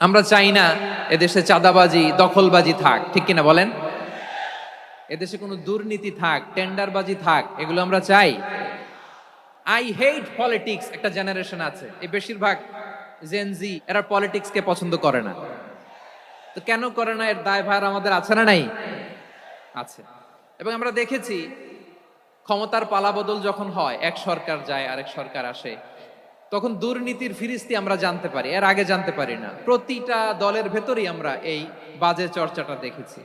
আমরা চাই না এদেশে চাঁদাবাজি দখলবাজি থাক, ঠিক কিনা বলেন? এদেশে কোনো দুর্নীতি থাক, টেন্ডারবাজি থাক, এগুলো আমরা চাই। আই হেট পলিটিক্স একটা জেনারেশন আছে, এই বেশিরভাগ জেনজি এরা পলিটিক্স কে পছন্দ করে না। তো কেন করে না, এর দায়ভার আমাদের আছে না নাই? আছে। এবং আমরা দেখেছি ক্ষমতার পালাবদল যখন হয়, এক সরকার যায় আরেক সরকার আসে, তখন দুর্নীতির ফিরিস্তি আমরা জানতে পারি, এর আগে জানতে পারি না। প্রতিটা দলের ভেতরেই আমরা এই বাজে চর্চাটা দেখেছি।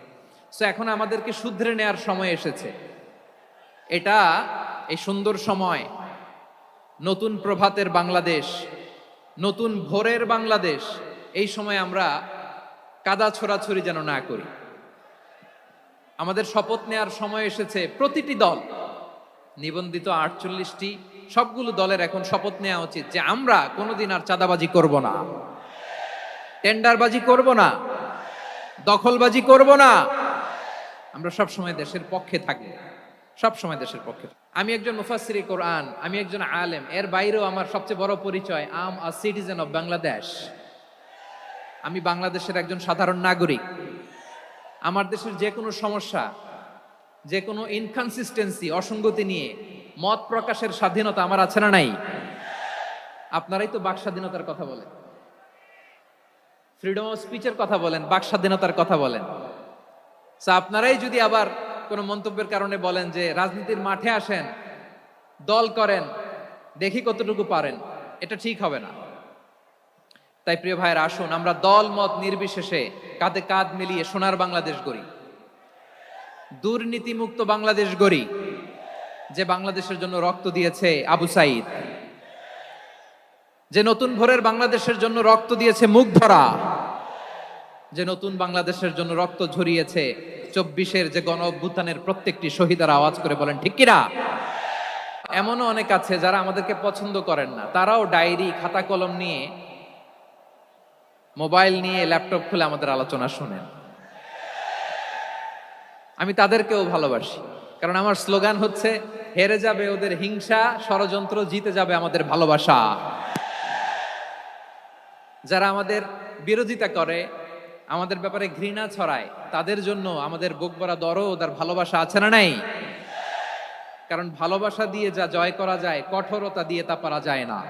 সো এখন আমাদেরকে শুধরে নেয়ার সময় এসেছে। এটা এই সুন্দর সময়, নতুন প্রভাতের বাংলাদেশ, নতুন ভোরের বাংলাদেশ, এই সময় আমরা কাদা ছোড়াছুড়ি যেন না করি। আমাদের শপথ নেয়ার সময় এসেছে। প্রতিটি দল, নিবন্ধিত 48টি, সবগুলো দলের এখন শপথ নেওয়া উচিত যে আমরা কোনোদিন আর চাঁদাবাজি করব না, টেন্ডারবাজি করব না, দখলবাজি করব না। আমরা সব সময় দেশের পক্ষে থাকব, সব সময় দেশের পক্ষে। আমি একজন মুফাসসিরে কোরআন, আমি একজন আলেম, এর বাইরেও আমার সবচেয়ে বড় পরিচয় আম আ সিটিজেন অফ বাংলাদেশ। আমি বাংলাদেশের একজন সাধারণ নাগরিক। আমার দেশের যে কোনো সমস্যা, যে কোনো ইনকনসিস্টেন্সি, অসঙ্গতি নিয়ে মত প্রকাশের স্বাধীনতা আমার আছে না নাই? আপনারাই তো বাক স্বাধীনতার কথা বলেন, ফ্রিডম অফ স্পিচের কথা বলেন, বাক স্বাধীনতার কথা বলেন। আপনারাই যদি আবার কোন মন্তব্যের কারণে বলেন যে রাজনীতির মাঠে আসেন, দল করেন, দেখি কতটুকু পারেন, এটা ঠিক হবে না। তাই প্রিয় ভাইয়ের, আসুন আমরা দল মত নির্বিশেষে কাঁধে কাঁধ মিলিয়ে সোনার বাংলাদেশ গড়ি, দুর্নীতিমুক্ত বাংলাদেশ গড়ি। যে বাংলাদেশের জন্য রক্ত দিয়েছে আবু সাইদ, যে নতুন ভোরের বাংলাদেশের জন্য রক্ত দিয়েছে মুগ্ধরা, যে নতুন বাংলাদেশের জন্য রক্ত ঝরিয়েছে 24-এর যে গণ অভ্যুত্থানের প্রত্যেকটি শহীদের আওয়াজ করে বলেন ঠিক কিনা? এমনও অনেক আছে যারা আমাদেরকে পছন্দ করেন না, তারাও ডায়েরি খাতা কলম নিয়ে, মোবাইল নিয়ে, ল্যাপটপ খুলে আমাদের আলোচনা শুনেন। আমি তাদেরকেও ভালোবাসি, কারণ আমার স্লোগান হচ্ছে হেরে যাবে ওদের হিংসা, ষড়যন্ত্র, জিতে যাবে আমাদের ভালোবাসা। যারা আমাদের বিরোধিতা করে, আমাদের ব্যাপারে ঘৃণা ছড়ায়, তাদের জন্য আমাদের বুক ভরা দরদ আর ভালোবাসা আছে না নাই? কারণ ভালোবাসা দিয়ে যা জয় করা যায়, কঠোরতা দিয়ে তা পারা যায় না।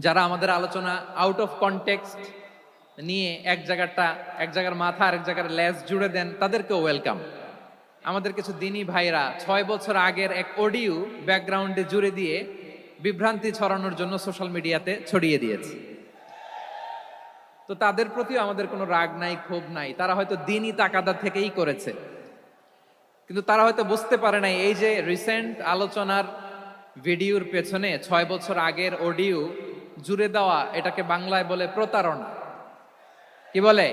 যারা আমাদের আলোচনা আউট অফ কনটেক্সট নিয়ে এক জায়গার মাথা আর এক জায়গার লেজ জুড়ে দেন, তাদেরকেও ওয়েলকাম। আমাদের কিছু দিনী ভাইরা 6 বছর আগের এক অডিও ব্যাকগ্রাউন্ডে জুড়ে দিয়ে বিভ্রান্তি ছড়ানোর জন্য সোশ্যাল মিডিয়াতে ছড়িয়ে দিয়েছে। তো তাদের প্রতিও আমাদের কোনো রাগ নাই, ক্ষোভ নাই। তারা হয়তো দিনই তাকাদা থেকেই করেছে, কিন্তু তারা হয়তো বুঝতে পারে নাই এই যে রিসেন্ট আলোচনার ভিডিওর পেছনে 6 বছর আগের অডিও জুড়ে দেওয়া, এটাকে বাংলায় বলে প্রতারণা। কি বলে?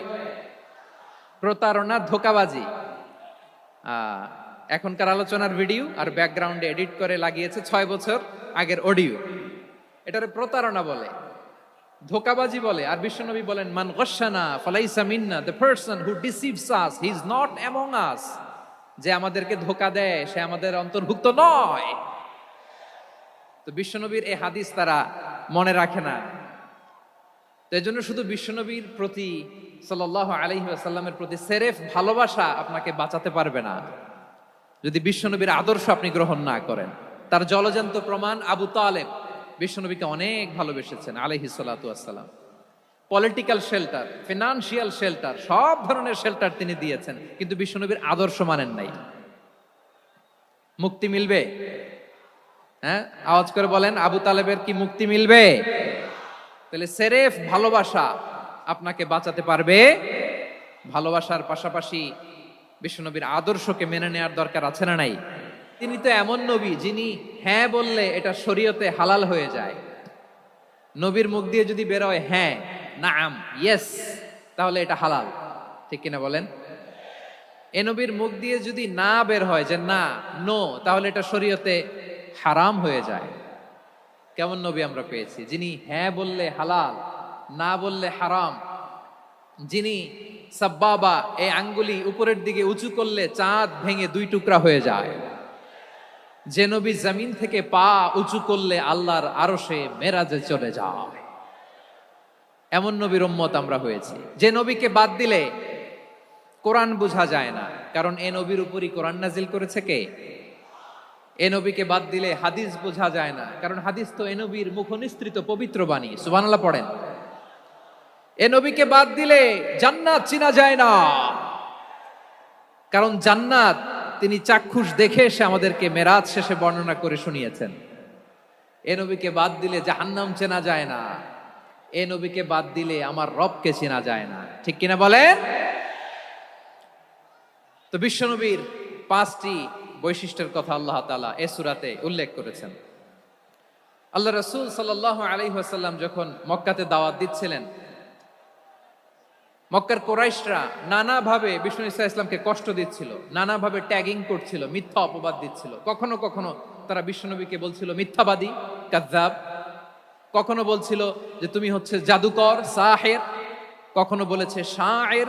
প্রতারণা, ধোঁকাবাজি। এখনকার আলোচনার ভিডিও আর ব্যাকগ্রাউন্ডে এডিট করে লাগিয়েছে 6 বছর আগের অডিও। এটারে প্রতারণা বলে, ধোঁকাবাজি বলে। আর বিশ্বনবী বলেন, মান গশানা ফালাইসা মিন্না, the person who deceives us he is not among us. যে আমাদেরকে ধোঁকা দেয় সে আমাদের অন্তর্ভুক্ত নয়। তো বিশ্বনবীর এই হাদিস তারা মনে রাখে না। তো এই জন্য শুধু বিশ্বনবীর প্রতি সাল্লাল্লাহু আলাইহি ওয়াসাল্লামের প্রতি সেরেফ ভালোবাসা আপনাকে বাঁচাতে পারবে না যদি বিশ্বনবীর আদর্শ আপনি গ্রহণ না করেন। তার জলজান্ত প্রমাণ আবু তালেব বিশ্বনবীকে অনেক ভালোবেসেছেন আলাইহিস সালাতু ওয়াসসালাম। পলিটিক্যাল শেল্টার, ফিনান্সিয়াল শেল্টার, সব ধরনের শেল্টার তিনি দিয়েছেন, কিন্তু বিশ্বনবীর আদর্শ মানেন নাই। মুক্তি মিলবে? হ্যাঁ, আওয়াজ করে বলেন, আবু তালেবের কি মুক্তি মিলবে? তাহলে সেরেফ ভালোবাসা আপনাকে বাঁচাতে পারবে। ভালোবাসার পাশাপাশি বিশ্বনবীর আদর্শকে মেনে নেওয়ার দরকার আছে না নাই? তিনি তো এমন নবী যিনি হ্যাঁ বললে এটা শরীয়তে হালাল হয়ে যায়। নবীর মুখ দিয়ে যদি বেরোয় হ্যাঁ, নাম, ইয়েস, তাহলে এটা হালাল। ঠিক কিনা বলেন? এ নবীর মুখ দিয়ে যদি না বের হয় যে না, নো, তাহলে এটা শরীয়তে হারাম হয়ে যায়। কেমন নবী আমরা পেয়েছি, যিনি হ্যাঁ বললে হালাল, না বললে হারাম। যিনি সাব্বাবা, এই আঙ্গুলি উপরের দিকে উঁচু করলে চাঁদ ভেঙে 2 টুকরা হয়ে যায়। যে নবী জমিন থেকে পা উঁচু করলে আল্লাহর আরশে মেরাজে চলে যায়। এমন নবীর উম্মত আমরা হয়েছি যে নবীকে বাদ দিলে কোরআন বোঝা যায় না, কারণ এ নবীর উপরই কোরআন নাজিল করেছে কে? এ নবীকে বাদ দিলে হাদিস বোঝা যায় না, কারণ হাদিস তো এ নবীর মুখনিসৃত পবিত্র বাণী। সুবহানাল্লাহ পড়েন। এ নবীকে বাদ দিলে জান্নাত চিনা যায় না, কারণ জান্নাত তিনি চাক্ষুষ দেখে এসে আমাদেরকে মেরাজ শেষে বর্ণনা করে শুনিয়েছেন। এ নবীকে বাদ দিলে জাহান্নাম চেনা যায় না, এ নবীকে বাদ দিলে আমার রবকে চেনা যায় না। ঠিক কিনা বলেন? তো বিশ্বনবীর 5টি বৈশিষ্ট্যের কথা আল্লাহ তাআলা এই সূরাতে উল্লেখ করেছেন। আল্লাহ রাসূল সাল্লাল্লাহু আলাইহি ওয়াসাল্লাম যখন মক্কাতে দাওয়াত দিচ্ছিলেন, মক্কার কুরাইশরা নানাভাবে বিষ্ণু ঈসা ইসলামকে কষ্ট দিচ্ছিল, নানাভাবে ট্যাগিং করছিল, মিথ্যা অপবাদ দিচ্ছিল। কখনো কখনো তারা বিশ্বনবীকে বলছিল মিথ্যাবাদী, কাযযাব। কখনো বলছিল যে তুমি হচ্ছে জাদুকর, সাহের। কখনো বলেছে শায়ের,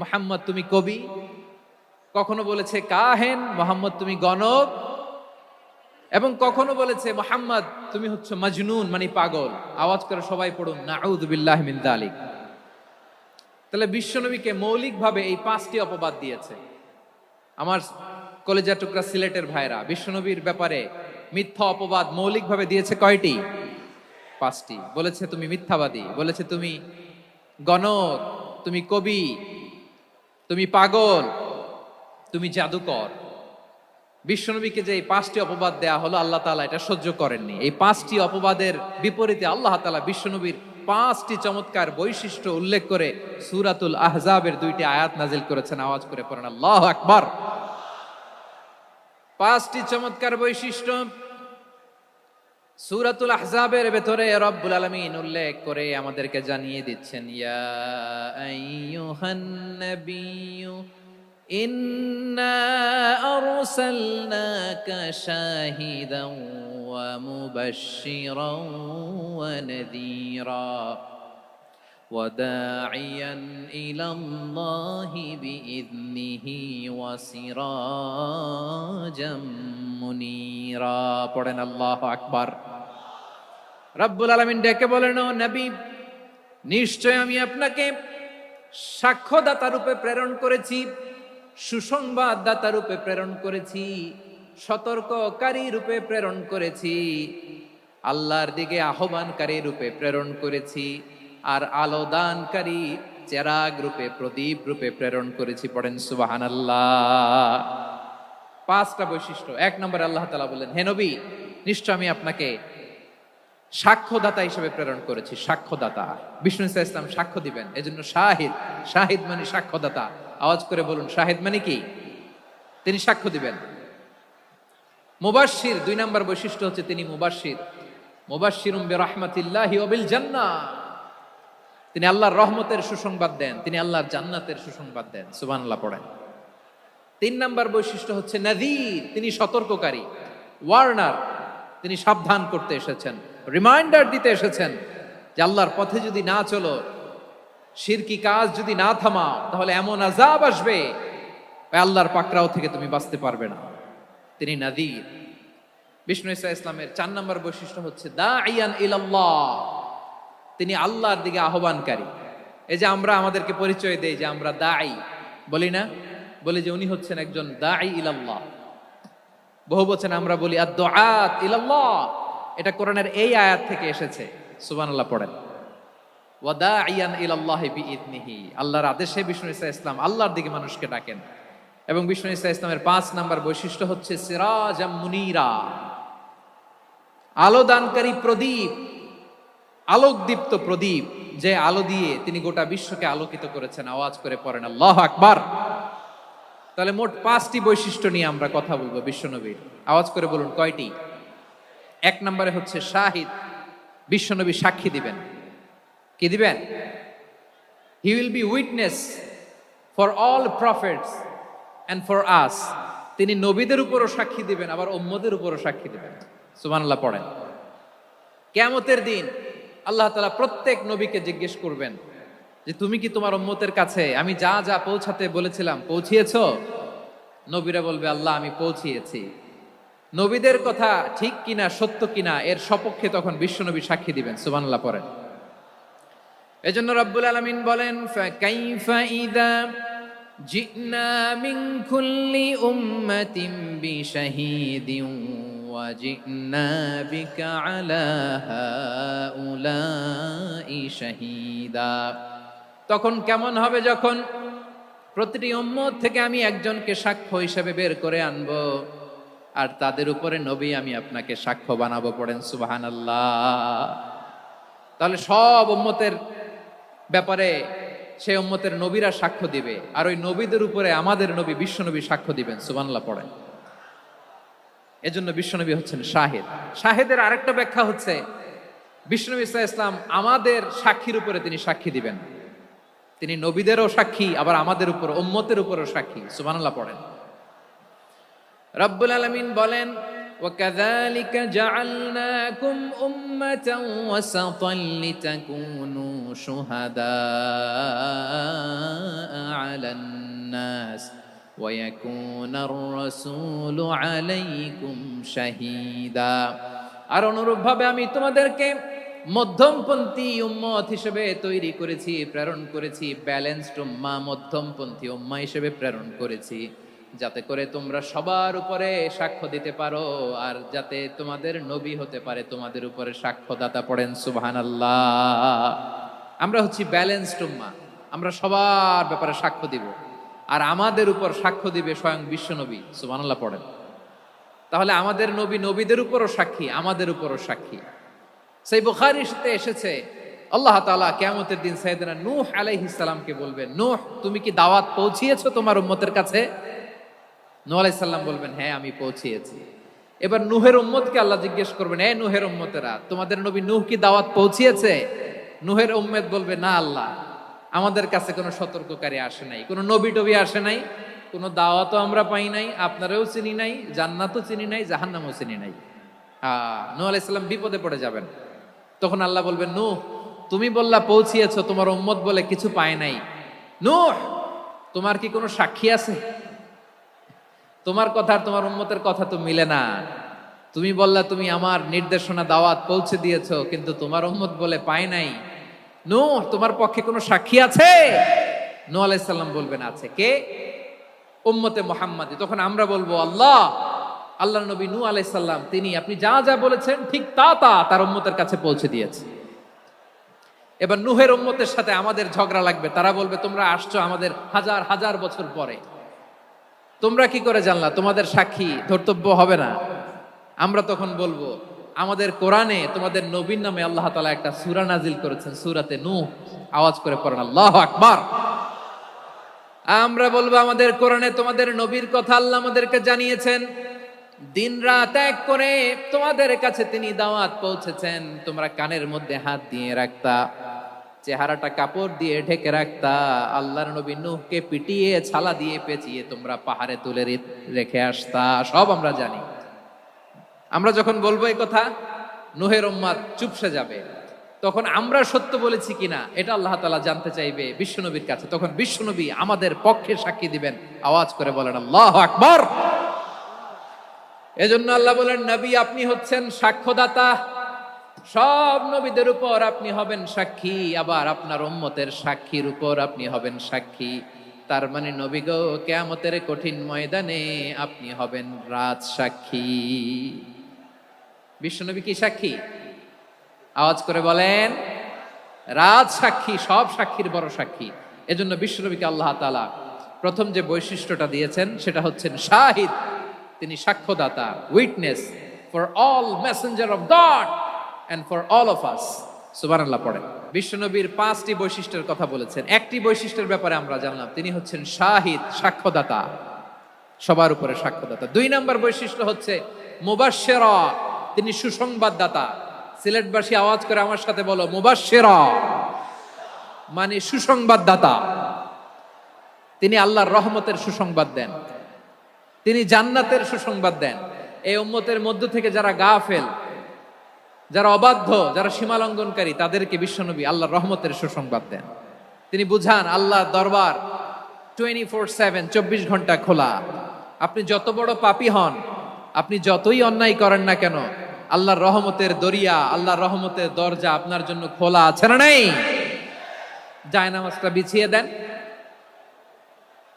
মুহাম্মদ তুমি কবি। কখনো বলেছে কাহেন, মুহাম্মদ তুমি গণক। এবং কখনো বলেছে মুহাম্মদ তুমি হচ্ছে মাজনুন, মানে পাগল। আওয়াজ করে সবাই পড়ুন নাউযু বিল্লাহি মিন যালিক। তাহলে বিশ্বনবীকে মৌলিকভাবে এই 5টি অপবাদ দিয়েছে। আমার কলেজা টুকরা সিলেটের ভাইরা, বিশ্বনবীর ব্যাপারে মিথ্যা অপবাদ মৌলিকভাবে দিয়েছে কয়টি? 5টি। বলেছে তুমি মিথ্যাবাদী, বলেছে তুমি গণক, তুমি কবি, তুমি পাগল, তুমি জাদুকর। বিশ্বনবীকে যে এই 5টি অপবাদ দেয়া হলো, আল্লাহ তাআলা এটা সহ্য করেননি। এই 5টি অপবাদের বিপরীতে আল্লাহ তাআলা বিশ্বনবীর 5টি চমৎকার বৈশিষ্ট্য উল্লেখ করে সূরাতুল আহজাবের 2টি আয়াত নাজিল করেছেন। আওয়াজ করে পড়েন আল্লাহু আকবার। 5টি চমৎকার বৈশিষ্ট্য সূরাতুল আহজাবের ভেতরে রব্বুল আলামিন উল্লেখ করে আমাদেরকে জানিয়ে দিচ্ছেন, ইয়া আইয়ুহান নাবিয়্যু ইন্না আরসালনাকা শাহিদান ওয়া মুবাশশিরান ওয়া নাযীরা ওয়া দাঈয়ান ইলাল্লাহি বিইذনিহি ওয়া সিরাজাম মুনীরা। পড়েন আল্লাহু আকবার। রব্বুল আলামিন ডেকে বলেন, ও নবী, নিশ্চয় আমি আপনাকে সাক্ষ্যদাতা রূপে প্রেরণ করেছি, সুসংবাদদাতা রূপে প্রেরণ করেছি, সতর্ককারী রূপে প্রেরণ করেছি, আল্লাহর দিকে আহ্বানকারী রূপে প্রেরণ করেছি, আর আলোদানকারী চেরাগ রূপে, প্রদীপ রূপে প্রেরণ করেছি। পড়েন সুবহানাল্লাহ। 5টা বৈশিষ্ট্য। 1 নম্বরে আল্লাহ তাআলা বললেন, হে নবী, নিশ্চয় আমি আপনাকে সাক্ষ্যদাতা হিসেবে প্রেরণ করেছি। সাক্ষ্যদাতা, বিষ্ণু ঈসা ইসলাম সাক্ষ্য দিবেন, এজন্য শাহিদ। শাহিদ মানে সাক্ষ্যদাতা। আওয়াজ করে বলুন শাহিদ মানে কি? তিনি সাক্ষ্য দিবেন। মুবাশশির, 2 নম্বর বৈশিষ্ট্য হচ্ছে তিনি মুবাশশির। মুবাশশিরুম বিরাহমাতিল্লাহি ওয়া বিল জান্নাহ। তিনি আল্লাহর রহমতের সুসংবাদ দেন, তিনি আল্লাহর জান্নাতের সুসংবাদ দেন। সুবহানাল্লাহ পড়েন। 3 নম্বর বৈশিষ্ট্য হচ্ছে নাযীর, তিনি সতর্ককারী, ওয়ার্নার। তিনি সাবধান করতে এসেছেন, রিমাইন্ডার দিতে এসেছেন যে আল্লাহর পথে যদি না চলো, শিরকি কাজ যদি না থামাও, তাহলে এমন আযাব আসবে আল্লাহর পাকড়াও থেকে তুমি বাঁচতে পারবে না। তিনি নাযীর। বিষ্ণু ঈসা ইসলামের 4 নম্বর বৈশিষ্ট্য হচ্ছে দাঈয়ান ইলাল্লাহ, তিনি আল্লাহর দিকে আহ্বানকারী। এই যে আমরা আমাদেরকে পরিচয় দেই যে আমরা দাঈ, বলি না? বলি যে উনি হচ্ছেন একজন দাঈ ইলাল্লাহ। বহু বচন আমরা বলি আদ-দুআত ইলাল্লাহ। এটা কোরআনের এই আয়াত থেকে এসেছে। সুবহানাল্লাহ পড়েন। ওয়া দাঈয়ান ইলাল্লাহি বিইذনিহি, আল্লাহর আদেশে বিষ্ণু ঈসা ইসলাম আল্লাহর দিকে মানুষকে ডাকেন। এবং বিষ্ণু ঈসা ইসলামের 5 নম্বর বৈশিষ্ট্য হচ্ছে সিরাজাম মুনীরা, আলোদানকারী প্রদীপ, আলোকদীপ্ত প্রদীপ, যে আলো দিয়ে তিনি গোটা বিশ্বকে আলোকিত করেছেন। আওয়াজ করে পড়েন আল্লাহু আকবার। তাহলে মোট 5টি বৈশিষ্ট্য নিয়ে আমরা কথা বলবো বিশ্বনবীর। আওয়াজ করে বলুন কয়টি? 1 নম্বরে হচ্ছে শাহিদ, বিশ্বনবী সাক্ষী দিবেন। কি দিবেন? He will be witness for all prophets and for us. তিনি নবীদের উপরও সাক্ষী দিবেন, আবার উম্মতের উপরও সাক্ষী দিবেন। সুবহানাল্লাহ পড়েন। কিয়ামতের দিন আল্লাহ তাআলা প্রত্যেক নবীকে জিজ্ঞেস করবেন যে তুমি কি তোমার উম্মতের কাছে আমি যা যা পৌঁছাতে বলেছিলাম পৌঁছিয়েছো? নবীরা বলবে আল্লাহ আমি পৌঁছিয়েছি। নবীদের কথা ঠিক কিনা, সত্য কিনা, এর সপক্ষে তখন বিশ্বনবী সাক্ষী দিবেন। সুবহানাল্লাহ পড়েন। এজন্য রব্বুল আলামিন বলেন, ফাকাইফা ইযা জিনা মিন কুল্লি উম্মাতিন বিশাহীদিন ওয়া জিনা বিকা আলা হাউলাই শাহীদা। তখন কেমন হবে যখন প্রতিটি উম্মত থেকে আমি একজনকে সাক্ষ্য হিসেবে বের করে আনবো, আর তাদের উপরে নবী আমি আপনাকে সাক্ষ্য বানাবো। পড়েন সুবহানাল্লাহ। তাহলে সব উম্মতের ব্যাপারে সেই উম্মতের নবীরা সাক্ষ্য দিবে, আর ওই নবীদের উপরে আমাদের নবী বিশ্বনবী সাক্ষ্য দিবেন। সুবহানাল্লাহ পড়েন। এজন্য বিশ্বনবী হচ্ছেন শাহিদ। শাহিদের আরেকটা ব্যাখ্যা হচ্ছে, বিশ্বনবী সাল্লাল্লাহু আলাইহি ওয়াসাল্লাম আমাদের সাক্ষীর উপরে তিনি সাক্ষী দিবেন। তিনি নবীদেরও সাক্ষী, আবার আমাদের উপর উম্মতের উপরও সাক্ষী। সুবহানাল্লাহ পড়েন। রব্বুল আলামিন বলেন, وَكَذَلِكَ جَعَلْنَاكُمْ أُمَّةً وَسَطًا لِتَكُونُوا شُهَدَاءَ عَلَى النَّاسِ وَيَكُونَ الرَّسُولُ عَلَيْكُمْ شَهِيدًا। আর অনুরূপভাবে আমি তোমাদেরকে মধ্যমপন্থী উম্মত হিসেবে তৈরি করেছি, প্রেরণ করেছি। ব্যালেন্সড উম্মাহ, মধ্যমপন্থী উম্মাহ হিসেবে প্রেরণ করেছি, যাতে করে তোমরা সবার উপরে সাক্ষ্য দিতে পারো, আর যাতে তোমাদের নবী হতে পারে তোমাদের উপরে সাক্ষ্যদাতা। পড়েন সুবহানাল্লাহ। আমরা হচ্ছি ব্যালেন্সড উম্মাহ, আমরা সবার ব্যাপারে সাক্ষ্য দিব, আর আমাদের উপর সাক্ষ্য দিবে স্বয়ং বিশ্বনবী। সুবহানাল্লাহ পড়েন। তাহলে আমাদের নবী নবীদের উপরও সাক্ষী, আমাদের উপরও সাক্ষী। সেই বুখারীতে এসেছে, আল্লাহ তাআলা কিয়ামতের দিন সাইয়েদনা নূহ আলাইহিস সালামকে বলবেন, নূহ তুমি কি দাওয়াত পৌঁছিয়েছো তোমার উম্মতের কাছে? নূহ আলাইহিস সালাম বলবেন, হ্যাঁ আমি পৌঁছিয়েছি। এবার নূহের উম্মতকে আল্লাহ জিজ্ঞেস করবেন, এ নূহের উম্মতেরা, তোমাদের নবী নূহ কি দাওয়াত পৌঁছিয়েছে? নূহের উম্মত বলবে, না আল্লাহ, আমাদের কাছে কোনো সতর্ককারী আসে নাই, কোনো নবী টবি আসে নাই, কোনো দাওয়াতও আমরা পাই নাই, আপনারাও চিনি নাই, জান্নাতও চিনি নাই, জাহান্নামও চিনি নাই। নূহ আলাইহিস সালাম বিপদে পড়ে যাবেন। তখন আল্লাহ বলবেন, নূহ তুমি বললা পৌঁছিয়েছো, তোমার উম্মত বলে কিছু পায় নাই। নূহ তোমার কি কোনো সাক্ষী আছে? তোমার কথা আর তোমার উম্মতের কথা তো মিলে না। তুমি বললা তুমি আমার নির্দেশনা দাওয়াত পৌঁছে দিয়েছো, কিন্তু তোমার উম্মত বলে পায় নাই। নূহ তোমার পক্ষে কোনো সাক্ষী আছে? নূহ আলাইহিস সালাম বলবেন, আছে। কে? উম্মতে মুহাম্মাদী। তখন আমরা বলবো, আল্লাহর নবী নূহ আলাইহিস সালাম তিনি আপনি যা যা বলেছেন ঠিক তা তার উম্মতের কাছে পৌঁছে দিয়েছে। এবার নূহের উম্মতের সাথে আমাদের ঝগড়া লাগবে। তারা বলবে, তোমরা আসছো আমাদের হাজার হাজার বছর পরে, তোমরা কি করে জানলা? তোমাদের সাক্ষী ধর্তব্য হবে না। আমরা তখন বলবো, আমাদের কোরআনে তোমাদের নবীর নামে আল্লাহ তাআলা একটা সূরা নাজিল করেছেন, সূরাতে নূহ। আওয়াজ করে পড়েন আল্লাহু আকবার। আমরা বলবো, আমাদের কোরআনে তোমাদের নবীর কথা আল্লাহ আমাদেরকে জানিয়েছেন, দিন রাত এক করে তোমাদের কাছে তিনি দাওয়াত পৌঁছেছেন। তোমরা কানের মধ্যে হাত দিয়ে রাখতা, চেহারাটা কাপড় দিয়ে ঢেকে রাখতা, আল্লাহর নবী নূহকে পিটিয়ে ছালা দিয়ে পেঁচিয়ে তোমরা পাহাড়ে তুলে রেখে আসতা। সব আমরা জানি। আমরা যখন বলবো এই কথা, নূহের উম্মত চুপসে যাবে। তখন আমরা সত্য বলেছি কিনা এটা আল্লাহ তাআলা জানতে চাইবে বিশ্বনবীর কাছে। তখন বিশ্বনবী আমাদের পক্ষে সাক্ষী দিবেন। আওয়াজ করে বলেন আল্লাহু আকবার। এজন্য আল্লাহ বলেন, নবী আপনি হচ্ছেন সাক্ষ্যদাতা, সব নবীদের উপর আপনি হবেন সাক্ষী, আবার আপনার উম্মতের সাক্ষীর উপর আপনি হবেন সাক্ষী। তার মানে নবী গো, কিয়ামতের কঠিন ময়দানে আপনি হবেন রাজ সাক্ষী। বিশ্বনবী কি সাক্ষী? আওয়াজ করে বলেন, রাজ সাক্ষী, সব সাক্ষীর বড় সাক্ষী। এজন্য বিশ্বনবীকে আল্লাহ তাআলা প্রথম যে বৈশিষ্ট্যটা দিয়েছেন সেটা হচ্ছেন শাহিদ। তিনি সাক্ষ্যদাতা, witness for all messenger of God and for all of us। সুবহানাল্লাহ পড়েন। বিশ্বনবীর 5টি বৈশিষ্ট্যের কথা বলেছেন। একটি বৈশিষ্ট্যের ব্যাপারে আমরা জানলাম, তিনি হচ্ছেন শাহিদ, সাক্ষ্যদাতা, সবার উপরে সাক্ষ্যদাতা। 2 নম্বর বৈশিষ্ট্য হচ্ছে মুবাশশিরা, তিনি সুসংবাদদাতা। সিলেটবাসী আওয়াজ করে আমার সাথে বলো, মুবাশশিরা মানে সুসংবাদদাতা। তিনি আল্লাহর রহমতের সুসংবাদ দেন, তিনি জান্নাতের সুসংবাদ দেন। এই উম্মতের মধ্য থেকে যারা গাফেল, যারা অবাধ্য, যারা সীমা লঙ্ঘনকারী, তাদেরকে বিশ্বনবী আল্লাহর রহমতের সুসংবাদ দেন। তিনি বুঝান আল্লাহর দরবার 24/7, 24 ঘন্টা খোলা। আপনি যত বড় পাপী হন, আপনি যতই অন্যায় করেন না কেন, আল্লাহর রহমতের দরিয়া, আল্লাহর রহমতের দরজা আপনার জন্য খোলা আছে না নাই? জায়নামাজটা বিছিয়ে দেন,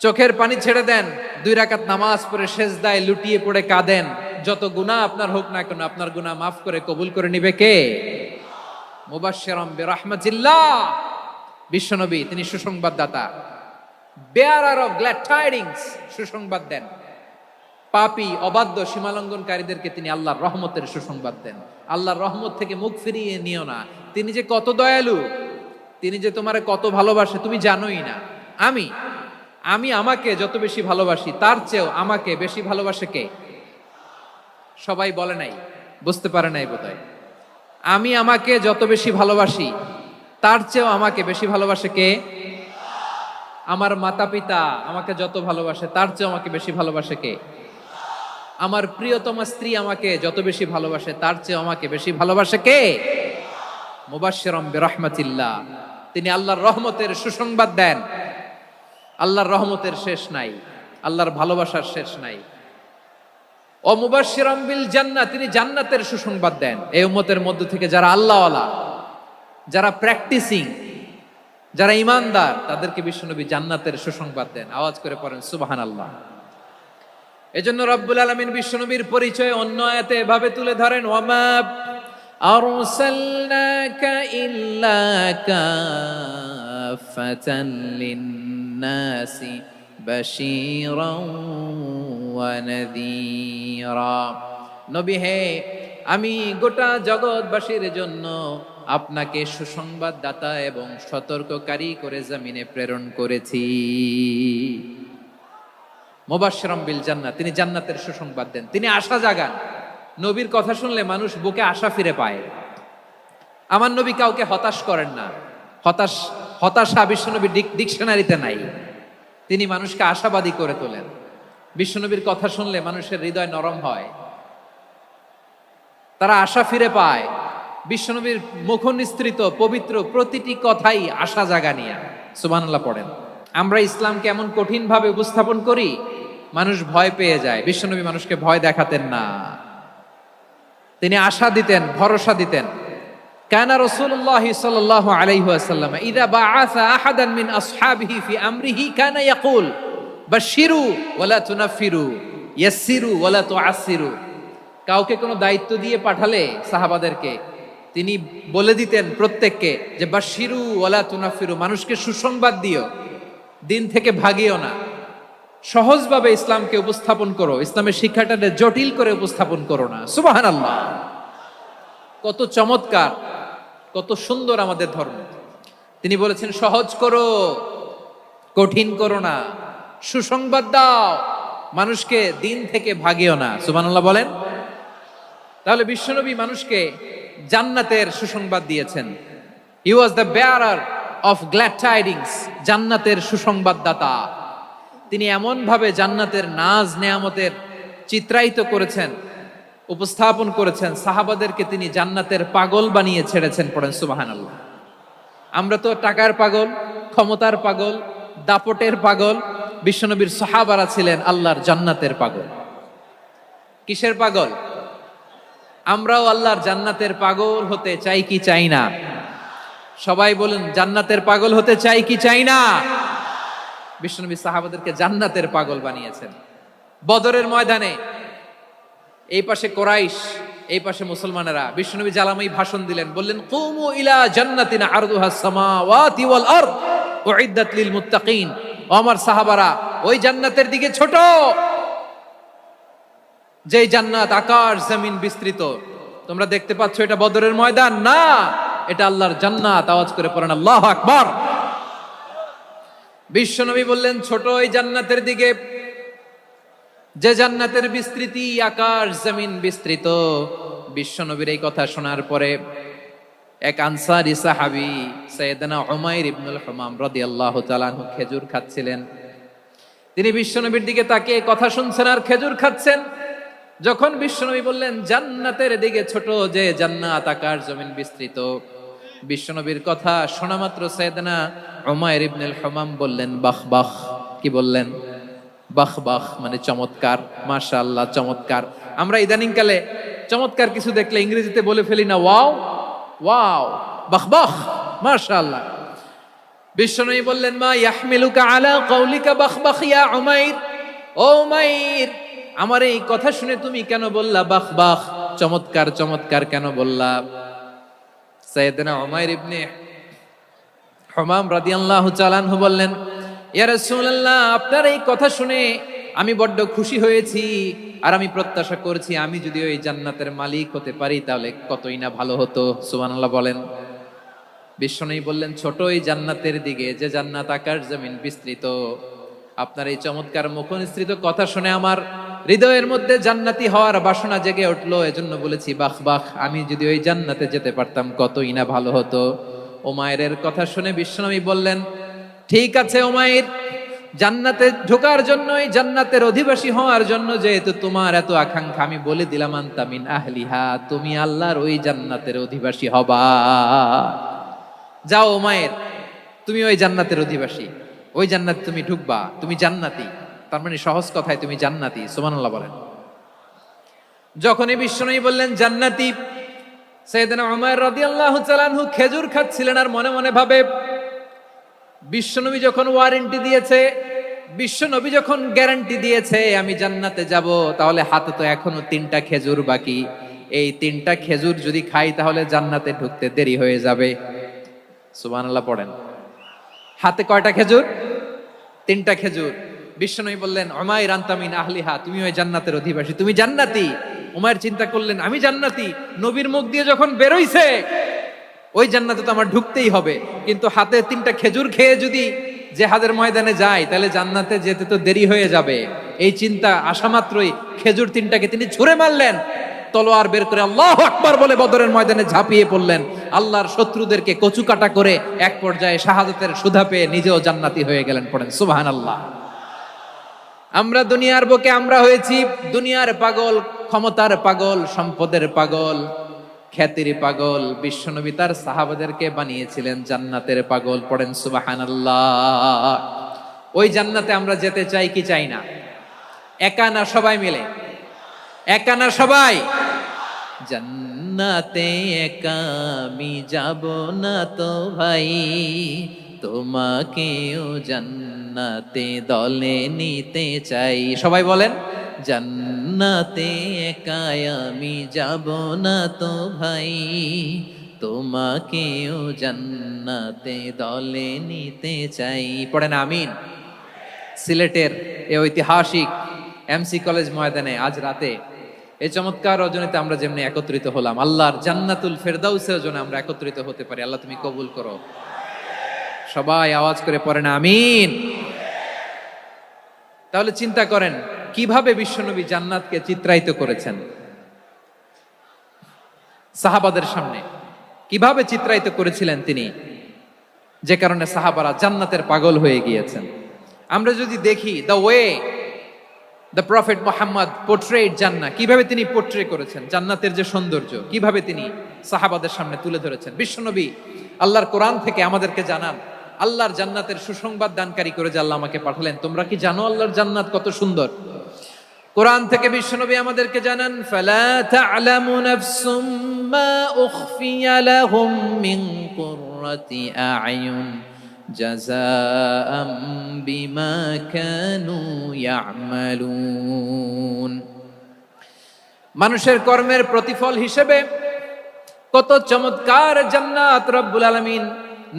চোখের পানি ছেড়ে দেন, 2 রাকাত নামাজ পড়ে সেজদায় লুটিয়ে পড়ে কাঁদেন। যত গুনাহ আপনার হোক না কেন, আপনার গুনাহ মাফ করে কবুল করে নিবে কে? মুবাশশিরাম বিরহমাতিল্লাহ। বিশ্বনবী তিনি সুসংবাদদাতা, বেয়ারার অফ গ্ল্যাড টাইডিংস, সুসংবাদ দেন। পাপী অবাধ্য সীমালঙ্ঘনকারীদেরকে তিনি আল্লাহর রহমতের সুসংবাদ দেন। আল্লাহর রহমত থেকে মুখ ফিরিয়ে নিও না। তিনি যে কত দয়ালু, তিনি যে তোমারে কত ভালোবাসে তুমি জানোই না। আমি আমাকে যত বেশি ভালোবাসি তার চেয়েও আমাকে বেশি ভালোবাসে কে? সবাই বলে নাই, বুঝতে পারে নাই বোধহয়। আমি আমাকে যত বেশি ভালোবাসি তার চেয়েও আমাকে বেশি ভালোবাসে কে? আমার মাতা পিতা আমাকে যত ভালোবাসে তার চেয়েও আমাকে বেশি ভালোবাসে কে? আমার প্রিয়তমা স্ত্রী আমাকে যত বেশি ভালোবাসে তার চেয়েও আমাকে বেশি ভালোবাসে কে? মুবাশশিরাম বিরহমাতিল্লাহ। তিনি আল্লাহর রহমতের সুসংবাদ দেন। আল্লাহর রহমতের শেষ নাই, আল্লাহর ভালোবাসার শেষ নাই। ও মুবাশশিরাম বিল জান্নাহ, তিনি জান্নাতের সুসংবাদ দেন। এই উম্মতের মধ্য থেকে যারা আল্লাহওয়ালা, যারা প্র্যাকটিসিং, যারা ইমানদার, তাদেরকে বিশ্বনবী জান্নাতের সুসংবাদ দেন। আওয়াজ করে পড়েন সুবহানাল্লাহ। এজন্য রব্বুল আলামিন বিশ্বনবীর পরিচয় অন্য আয়াতে এভাবে তুলে ধরেন, ওয়ামা আরসালনাকা ইল্লা কাফাতান লিন-নাসি বাশীরাও ওয়া নাযীরা। নবী হে, আমি গোটা জগৎবাসীর জন্য আপনাকে সুসংবাদদাতা এবং সতর্ককারী করে জমিনে প্রেরণ করেছি। মুবাশশিরাম বিল জান্নাহ, তিনি জান্নাতের সুসংবাদ দেন, তিনি আশা জাগান। নবীর কথা শুনলে মানুষ বুকে আশা ফিরে পায়। আমার নবী কাউকে হতাশ করেন না। হতাশা বিশ্বনবীর ডিকশনারিতে নাই। তিনি মানুষকে আশাবাদী করে তোলেন। বিশ্বনবীর কথা শুনলে মানুষের হৃদয় নরম হয়, তারা আশা ফিরে পায়। বিশ্বনবীর মুখ নিঃসৃত পবিত্র প্রতিটি কথাই আশা জাগানিয়া। সুবহানাল্লাহ পড়েন। আমরা ইসলামকে এমন কঠিন ভাবে উপস্থাপন করি, মানুষ ভয় পেয়ে যায়। বিশ্বনবী মানুষকে ভয় দেখাতেন না, তিনি আশা দিতেন, ভরসা দিতেন। কানা রাসূলুল্লাহ সাল্লাল্লাহু আলাইহি ওয়াসাল্লাম ইযা বাআসা আহাদান মিন আসহাবিহি ফি আমরিহি কানা ইয়াকুল বাশশিরু ওয়ালা তুনাফিরু ইয়াসসিরু ওয়ালা তুআসসিরু। কাউকে কোনো দায়িত্ব দিয়ে পাঠালে সাহাবাদেরকে তিনি বলে দিতেন প্রত্যেককে যে বাশশিরু ওয়ালা তুনাফিরু, মানুষকে সুসংবাদ দিও, দিন থেকে ভাগিও না। সহজভাবে ইসলামকে উপস্থাপন করো, ইসলামের শিক্ষাটাকে জটিল করে উপস্থাপন করো না। সুবহানাল্লাহ, কত চমৎকার, কত সুন্দর আমাদের ধর্ম। তিনি বলেছেন সহজ করো, কঠিন করো না, সুসংবাদ দাও, মানুষকে দিন থেকে ভাগিও না। সুবহানাল্লাহ বলেন। তাহলে বিশ্বনবী মানুষকে জান্নাতের সুসংবাদ দিয়েছেন। He was the bearer of glad tidings, জান্নাতের সুসংবাদদাতা। তিনি এমন ভাবে জান্নাতের নাজ নেয়ামতের চিত্রায়িত করেছেন, উপস্থাপন করেছেন, সাহাবাদেরকে তিনি জান্নাতের পাগল বানিয়ে ছেড়েছেন। পড়েন সুবহানাল্লাহ। আমরা তো টাকার পাগল, ক্ষমতার পাগল, দাপটের পাগল। বিশ্বনবীর সাহাবারা ছিলেন আল্লাহর জান্নাতের পাগল। কিসের পাগল? আমরাও আল্লাহর জান্নাতের পাগল হতে চাই কি চাই না? সবাই বলুন, জান্নাতের পাগল হতে চাই কি চাই না? বিশ্বনবী সাহাবাদেরকে জান্নাতের পাগল বানিয়েছেন। বদরের ময়দানে এই পাশে কোরাইশ, এই পাশে মুসলমানেরা। বিশ্বনবী জালামাই ভাষণ দিলেন, বললেন কুমু ইলা জান্নাতিন আরদুহাস সামাওয়াতি ওয়াল আরদ উইদ্দাত লিল মুত্তাকিন। ও আমার সাহাবারা, ওই জান্নাতের দিকে ছোট, যে জান্নাত আকাশ জমিন বিস্তৃত। তোমরা দেখতে পাচ্ছ এটা বদরের ময়দান না, এটা আল্লাহর জান্নাত। আওয়াজ করে পড়েন আল্লাহু আকবার। বিশ্বনবী বললেন ছোট ওই জান্নাতের দিকে, যে জান্নাতের বিস্তৃতি আকাশ জমিন বিস্তৃত। বিশ্বনবীর এই কথা শোনার পরে এক আনসারী সাহাবী সাইয়েদনা উমাইর ইবনুল হুমাম রাদিয়াল্লাহু তাআলা আনহু খেজুর খাচ্ছিলেন। তিনি বিশ্বনবীর দিকে তাকিয়ে কথা শুনছেন আর খেজুর খাচ্ছেন। যখন বিশ্বনবী বললেন জান্নাতের দিকে ছোট, যে জান্নাত আকাশ জমিন বিস্তৃত, বিশ্বনবীর কথা শোনা মাত্র সাইয়েদনা উমাইর ইবনুল হুমাম বললেন বাহ বাহ। কি বললেন? বাহ বাহ মানে চমৎকার, মাশাআল্লাহ চমৎকার। আমরা ইদানিং কালে চমৎকার কিছু দেখলে ইংরেজিতে বলে ফেলি না ওয়াও ওয়াও, বাহ বাহ, মাশাআল্লাহ। বিশ্বনবী বললেন, মা ইয়াহমিলুকা আলা কওলিকা বাখবাখ ইয়া উমাইর। ও উমাইর, আমার এই কথা শুনে তুমি কেন বললা বাখবাখ, চমৎকার চমৎকার কেন বললা? সাইয়েদনা উমাইর ইবনে হুমাম রাদিয়াল্লাহু তাআলা আনহু বললেন, ইয়া রাসূলুল্লাহ, আপনার এই কথা শুনে আমি বড্ড খুশি হয়েছি, আর আমি প্রত্যাশা করছি আমি যদি ওই জান্নাতের মালিক হতে পারি তাহলে কতই না ভালো হতো। সুবহানাল্লাহ বলেন। বিশ্বনবী বললেন, ছোট এই জান্নাতের দিকে, যে জান্নাত আকাশ জমিন বিস্তৃত। আপনার এই চমৎকার মুখনিসৃত কথা শুনে আমার হৃদয়ের মধ্যে জান্নাতি হওয়ার বাসনা জেগে উঠলো, এজন্য বলেছি বাখ বাখ, আমি যদি ওই জান্নাতে যেতে পারতাম কতই না ভালো হতো। উমাইরের কথা শুনে বিশ্বনবী বললেন, ঠিক আছে উমাইর, জান্নাতে ঢোকার জন্য, এই জান্নাতের অধিবাসী হওয়ার জন্য যেহেতু তোমার এত আকাঙ্ক্ষা, আমি বলে দিলাম আনতা মিন আহলিহা, তুমি আল্লাহর ওই জান্নাতের অধিবাসী হবা। যাও উমাইর, তুমি ওই জান্নাতের অধিবাসী, ওই জান্নাতে তুমি ঢুকবা, তুমি জান্নাতি। তার মানে সহজ কথায় তুমি জান্নাতি। সুবহানাল্লাহ বলেন। যখনই বিশ্বনবী বললেন জান্নাতি, সাইয়েদনা উমাইর রাদিয়াল্লাহু তাআলা আনহু খেজুর খাচ্ছিলেন আর মনে মনে ভাবে, বিশ্বনবী যখন ওয়ারেন্টি দিয়েছে, বিশ্বনবী যখন গ্যারান্টি দিয়েছে আমি জান্নাতে যাব, তাহলে হাতে তো এখনো 3টা খেজুর বাকি। এই 3টা খেজুর যদি খাই তাহলে জান্নাতে ঢুকতে দেরি হয়ে যাবে। সুবহানাল্লাহ পড়েন। হাতে কয়টা খেজুর? 3টা খেজুর। বিশ্বনবী বললেন, উমাইর আনতা মিন আহলিহা, তুমি ওই জান্নাতের অধিবাসী, তুমি জান্নাতি। উমাইর চিন্তা করলেন, আমি জান্নাতি, নবীর মুখ দিয়ে যখন বেরোইছে ওই জান্নাতে তো আমার ঢুকতেই হবে, কিন্তু হাতে 3টা খেজুর খেয়ে যদি জিহাদের ময়দানে যাই তাহলে জান্নাতে যেতে তো দেরি হয়ে যাবে। এই চিন্তা আসা মাত্রই খেজুর 3টাকে তিনি ছুঁড়ে মারলেন, তলোয়ার বের করে আল্লাহু আকবার বলে বদরের ময়দানে ঝাঁপিয়ে পড়লেন। আল্লাহর শত্রুদেরকে কচুকাটা করে এক পর্যায়ে শাহাদাতের সুধা পেয়ে নিজেও জান্নাতি হয়ে গেলেন। পড়েন সুবহানাল্লাহ। আমরা দুনিয়ার বুকে আমরা হয়েছি দুনিয়ার পাগল, ক্ষমতার পাগল, সম্পদের পাগল, খ্যাতির পাগল। বিশ্বনবী তার সাহাবাদেরকে বানিয়েছিলেন জান্নাতের পাগল। পড়েন সুবহানাল্লাহ। ওই জান্নাতে আমরা যেতে চাই কি চাই না? একা না সবাই মিলে? একা না সবাই? জান্নাতে একা আমি যাব না তো ভাই, তোমাকেও জান্নাতে দলে নিতে চাই। সবাই বলেন, জান্নাতে একা আমি যাব না তো ভাই, তোমাকেও জান্নাতে দলে নিতে চাই। পড়েন আমিন। সিলেটের এই ঐতিহাসিক এমসি কলেজ ময়দানে আজ রাতে এই চমৎকার রজনীতে আমরা যেমনি একত্রিত হলাম, আল্লাহর জান্নাতুল ফেরদাউসের জন্য আমরা একত্রিত হতে পারি। আল্লাহ তুমি কবুল করো। সবাই আওয়াজ করে পড়েন আমিন। তাহলে চিন্তা করেন কিভাবে বিশ্বনবী জান্নাতকে চিত্রায়িত করেছেন সাহাবাদের সামনে, কিভাবে চিত্রায়িত করেছিলেন তিনি, যে কারণে সাহাবারা জান্নাতের পাগল হয়ে গিয়েছেন। আমরা যদি দেখি the way the prophet Muhammad portrait জান্নাত, কিভাবে তিনি পোর্ট্রে করেছেন জান্নাতের যে সৌন্দর্য, কিভাবে তিনি সাহাবাদের সামনে তুলে ধরেছেন। বিশ্বনবী আল্লাহর কোরআন থেকে আমাদেরকে জানান, আল্লাহর জান্নাতের সুসংবাদ দানকারী করে যে আল্লাহ আমাকে পাঠালেন। তোমরা কি জানো আল্লাহর জান্নাত কত সুন্দর? কোরআন থেকে বিশ্বনবী আমাদেরকে জানান, ফালা তা'লামু নাফসুম মা উখফিয়া লাহুম মিন কুররাতি আ'য়ুন জাযাআম বিমা কানু ইয়া'মালুন। মানুষের কর্মের প্রতিফল হিসেবে কত চমৎকার জান্নাত রব্বুল আলামিন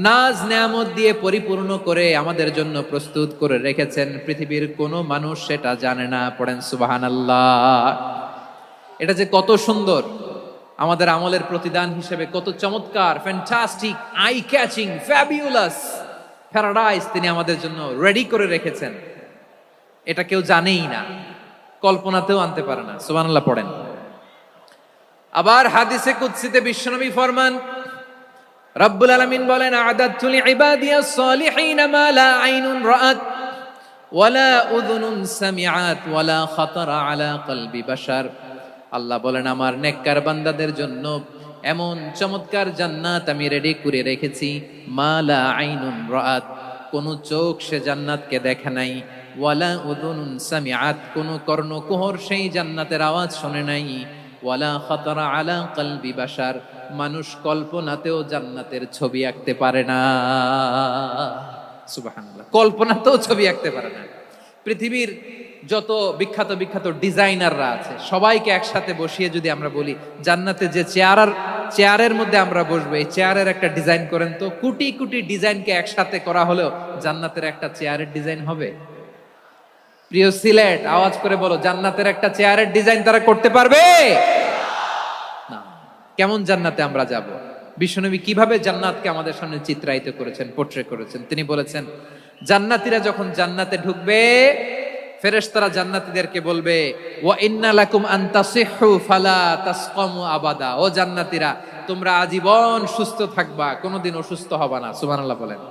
নাজ নেয়ামত দিয়ে পরিপূর্ণ করে আমাদের জন্য প্রস্তুত করে রেখেছেন। পৃথিবীর কোনো মানুষ সেটা জানে না। পড়েন সুবহানাল্লাহ। এটা যে কত সুন্দর, আমাদের আমলের প্রতিদান হিসেবে কত চমৎকার, fantastic, eye catching, fabulous paradise তিনি আমাদের জন্য রেডি করে রেখেছেন। এটা কেউ জানেই না, কল্পনাতেও আনতে পারে না। সুবহানাল্লাহ পড়েন। আবার হাদিসে কুদসিতে বিশ্বনবী ফরমান, রব্বুল আলামিন বলেন, আ'দাতু লিইবাদিয়াস সালিহিন মা লা আইনুন রাআত ওয়ালা উযুনুন সামিআত ওয়ালা খাতারা আলা কলবি বাশার। আল্লাহ বলেন, আমার নেককার বান্দাদের জন্য এমন চমৎকার জান্নাত আমি রেডি করে রেখেছি, মা লা আইনুন রাআত, কোন চোখ সে জান্নাতকে দেখে নাই, ওয়ালা উযুনুন সামিআত, কোন কর্ণকুহর সেই জান্নাতের আওয়াজ শুনে নাই, ওয়ালা খাতারা আলা কলবি বাশার, মানুষ কল্পনাতেও জান্নাতের ছবি আঁকতে পারে না। সুবহানাল্লাহ, কল্পনাতেও ছবি আঁকতে পারে না। পৃথিবীর যত বিখ্যাত বিখ্যাত ডিজাইনাররা আছে সবাইকে একসাথে বসিয়ে যদি আমরা বলি জান্নাতে যে চেয়ারের মধ্যে আমরা বসবো, এই চেয়ারের একটা ডিজাইন করেন তো, কোটি কোটি ডিজাইনকে একসাথে করা হলেও জান্নাতের একটা চেয়ারের ডিজাইন হবে? প্রিয় সিলেট, আওয়াজ করে বলো, জান্নাতের একটা চেয়ারের ডিজাইন তারা করতে পারবে না। কেমন জান্নাতে আমরা যাব? বিশ্বনবী কিভাবে জান্নাতকে আমাদের সামনে চিত্রায়িত করেছেন, পোট্রে করেছেন? তিনি বলেছেন, জান্নাতীরা যখন জান্নাতে ঢুকবে, ফেরেশতারা জান্নাতীদেরকে বলবে, ওয়া ইন্না লাকুম আন তাসিহু ফালা তাসকামু আবাদা। ও জান্নাতীরা, তোমরা আজীবন সুস্থ থাকবা, কোনোদিন অসুস্থ হবা না। সুবহানাল্লাহ বলেন।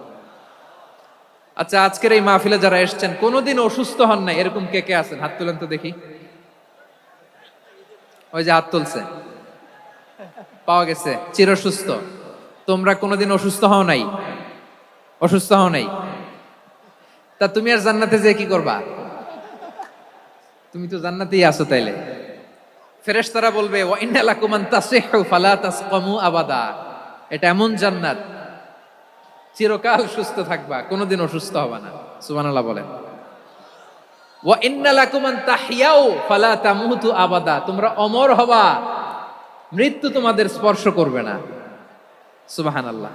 আচ্ছা, আজকের এই মাহফিলে যারা এসেছেন কোনোদিন অসুস্থ হন নাই, এরকম কে কে আছেন? হাত তুলেন তো দেখি। ওই যে হাত তুলছে, পাওয়া গেছে, চিরসুস্থ। তোমরা কোনোদিন অসুস্থ হও নাই? অসুস্থ হও নাই? তা তুমি আর জান্নাতে যে কি করবা? তুমি তো জান্নাতেই আছো তাইলে। ফেরেশতারা বলবে, ওয়া ইন্না লাকুম আন তাসিহু ফালা তাসকামু আবাদা। এটা এমন জান্নাত, চিরকাল সুস্থ থাকবা, কোনোদিন অসুস্থ হবা না। সুবহানাল্লাহ বলেন। ওয়া ইন্না লাকুম আন তাহইয়াউ ফালা তামুতু আবাদা। তোমরা অমর হবা, মৃত্যু তোমাদের স্পর্শ করবে না। সুবহানাল্লাহ।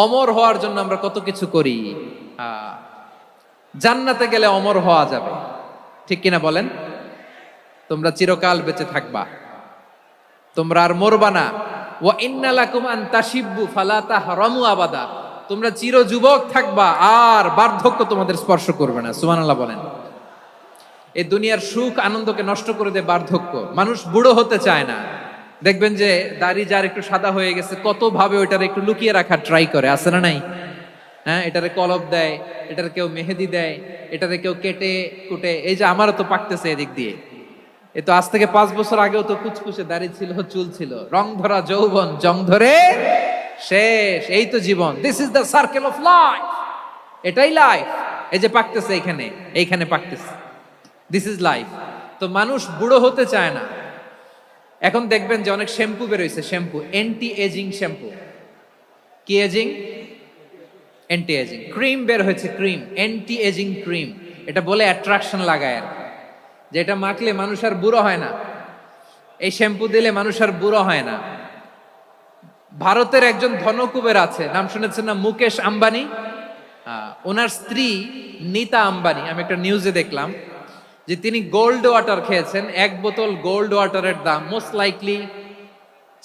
অমর হওয়ার জন্য আমরা কত কিছু করি। জান্নাতে গেলে অমর হওয়া যাবে, ঠিক কিনা বলেন? তোমরা চিরকাল বেঁচে থাকবা, তোমরা আর মরবা না। ওয়া ইন্না লাকুম আন তাশিব্বু ফালা তাহরামু আবাদা। তোমরা চির যুবক থাকবা, আর বার্ধক্য তোমাদের স্পর্শ করবে না। সুবহানাল্লাহ বলেন। এই দুনিয়ার সুখ আনন্দকে নষ্ট করে দেয় বার্ধক্য। মানুষ বুড়ো হতে চায় না। দেখবেন যে দাড়ি যার একটু সাদা হয়ে গেছে, কত ভাবে ওইটার একটু লুকিয়ে রাখার ট্রাই করে, আছে না নাই? হ্যাঁ, এটারে কলব দেয়, এটার কেউ মেহেদি দেয়, এটারে কেউ কেটে কুটে। এই যে আমারও তো পাকতেছে এদিক দিয়ে। এ তো আজ থেকে 5 বছর আগেও তো কুচকুচে দাড়ি ছিল, চুল ছিল, রং ধরা যৌবন, জং ধরে শেষ। এই তো জীবন। This is the circle of life. এটাই লাইফ। এই যে পাকতেছে এইখানে, এইখানে পাকতেছে, দিস ইজ লাইফ। তো মানুষ বুড়ো হতে চায় না। এখন দেখবেন যে অনেক শ্যাম্পু বেরোইছে, শ্যাম্পু, অ্যান্টি এজিং শ্যাম্পু। কি এজিং? Anti ageing. ক্রিম বের হয়েছে, ক্রিম, অ্যান্টি এজিং ক্রিম। এটা বলে অ্যাট্রাকশন লাগায় আর, যে এটা মাখলে মানুষ আর বুড়ো হয় না, এই শ্যাম্পু দিলে মানুষ আর বুড়ো হয় না। ভারতের একজন ধনকুবের আছে, নাম শুনেছেন না? মুকেশ আম্বানি। ওনার স্ত্রী নীতা আম্বানি, আমি একটা নিউজে দেখলাম যে তিনি গোল্ড ওয়াটার খেয়েছেন। 1 বোতল গোল্ড ওয়াটারের দাম মোস্ট লাইকলি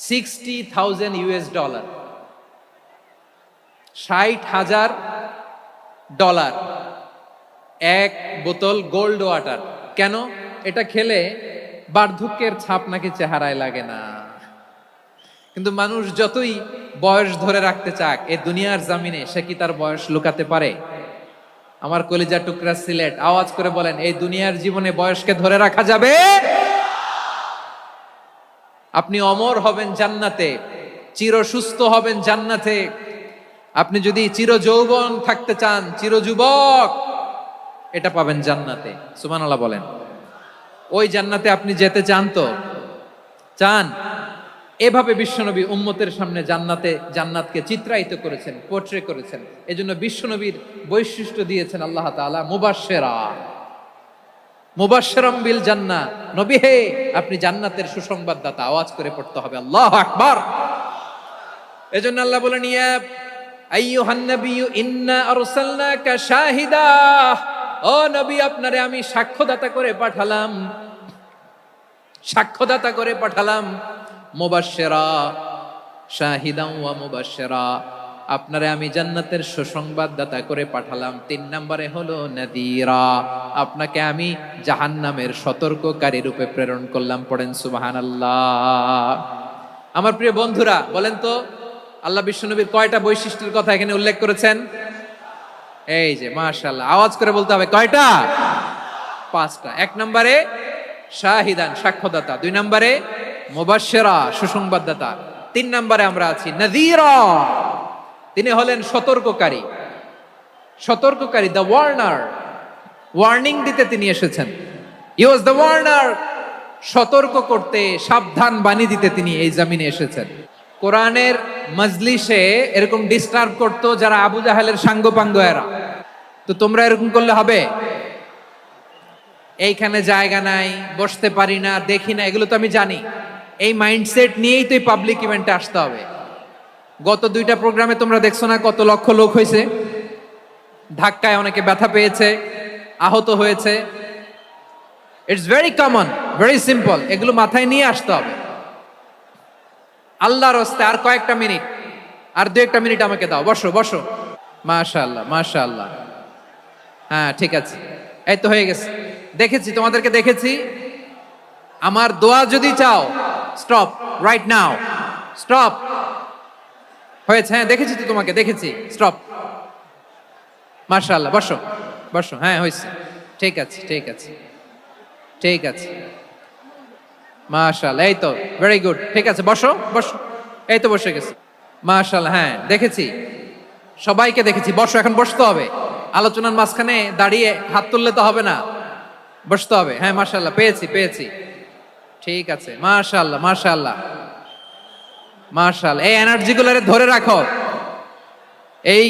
$60,000, $60,000 1 বোতল গোল্ড ওয়াটার। কেন? এটা খেলে বার্ধক্যের ছাপ নাকি চেহারায় লাগে না। কিন্তু মানুষ যতই বয়স ধরে রাখতে চাক এই দুনিয়ার জামিনে, সে কি তার বয়স লুকাতে পারে? আমার কলিজা টুকরা সিলেট, আওয়াজ করে বলেন, এই দুনিয়ার জীবনে বয়সকে ধরে রাখা যাবে? আপনি অমর হবেন জান্নাতে, চির সুস্থ হবেন জান্নাতে। আপনি যদি চির যৌবন থাকতে চান, চির যুবক, এটা পাবেন জান্নাতে। সুবহানাল্লাহ বলেন। ওই জান্নাতে আপনি যেতে চান তো? চান? এভাবে বিশ্বনবী উম্মতের সামনে জান্নাতকে চিত্রায়িত করেছেন, পোট্রে করেছেন। এজন্য বিশ্বনবীর বৈশিষ্ট্য দিয়েছেন আল্লাহ তাআলা মুবাশশিরাম বিল জান্নাহ। নবী হে, আপনি জান্নাতের সুসংবাদদাতা। আওয়াজ করে পড়তে হবে আল্লাহু আকবার। এজন্য আল্লাহ বলেন, ইয়া আইয়ুহান নাবিয়্যু ইন্না আরসালনাকা শাহিদা। ও নবী, আপনারে আমি সাক্ষ্যদাতা করে পাঠালাম, সাক্ষ্যদাতা করে পাঠালাম। মুবাশশিরা, শাহিদান ওয়া মুবাশশিরা, আপনারে আমি জান্নাতের সুসংবাদদাতা করে পাঠালাম। 3 নম্বরে হলো নাযীরা, আপনাকে আমি জাহান্নামের সতর্ককারী রূপে প্রেরণ করলাম। পড়েন সুবহানাল্লাহ। আমার প্রিয় বন্ধুরা, বলেন তো আল্লাহ বিশ্বনবীর কয়টা বৈশিষ্ট্যের কথা এখানে উল্লেখ করেছেন? এই যে মাশাআল্লাহ, আওয়াজ করে বলতে হবে, কয়টা? 5টা। 1 নম্বরে শাহিদান, সাক্ষ্যদাতা। 2 নম্বরে মুবাশশিরা, সুসংবাদদাতা। 3 নম্বরে আমরা আছি নাযীরা, তিনি হলেন সতর্ককারী। সতর্ককারী, দ্য ওয়ার্নার, ওয়ার্নিং দিতে তিনি এসেছেন। হি ওয়াজ দ্য ওয়ার্নার সতর্ক করতে, সাবধান বাণী দিতে তিনি এই জমিনে এসেছেন। কোরআনের মজলিসে এরকম ডিস্টার্ব করতো যারা আবু জাহেলের সাঙ্গপাঙ্গ এরা। তো তোমরা এরকম করলে হবে? এইখানে জায়গা নাই, বসতে পারি না, দেখি না, এগুলো তো আমি জানি। এই মাইন্ডসেট নিয়েই তো এই পাবলিক ইভেন্টে আসতে হবে। গত 2টা প্রোগ্রামে তোমরা দেখছো না কত লক্ষ লোক হয়েছে, ধাক্কায় অনেকে ব্যথা পেয়েছে, আহত হয়েছে। It's very common, very simple. এগুলো মাথায় নিয়ে আসতে হবে। আল্লাহর রাস্তে আর কয়েকটা মিনিট, আর 2-1 মিনিট আমাকে দাও। বসো বসো। মাশাআল্লাহ মাশাআল্লাহ। হ্যাঁ ঠিক আছে, এই তো হয়ে গেছে। দেখেছি, তোমাদেরকে দেখেছি। আমার দোয়া যদি চাও, স্টপ রাইট নাও, স্টপ। হয়েছে? হ্যাঁ দেখেছি তো, তোমাকে দেখেছি। স্টপ। মাশাআল্লাহ, বসো বসো। হ্যাঁ হয়েছে, ঠিক আছে ঠিক আছে ঠিক আছে। মাশাআল্লাহ, এই তো ভেরি গুড। ঠিক আছে, বসো বসো। এই তো বসে গেছে। মাশাআল্লাহ, হ্যাঁ দেখেছি, সবাইকে দেখেছি। বসো, এখন বসতে হবে। আলোচনার মাঝখানে দাঁড়িয়ে হাত তুললে তো হবে না, বসতে হবে। হ্যাঁ মাশাআল্লাহ, পেয়েছি পেয়েছি। ঠিক আছে, মাশাআল্লাহ মাশাআল্লাহ মাশাআল্লাহ। এই এনার্জি গুলোরে ধরে রাখো। এই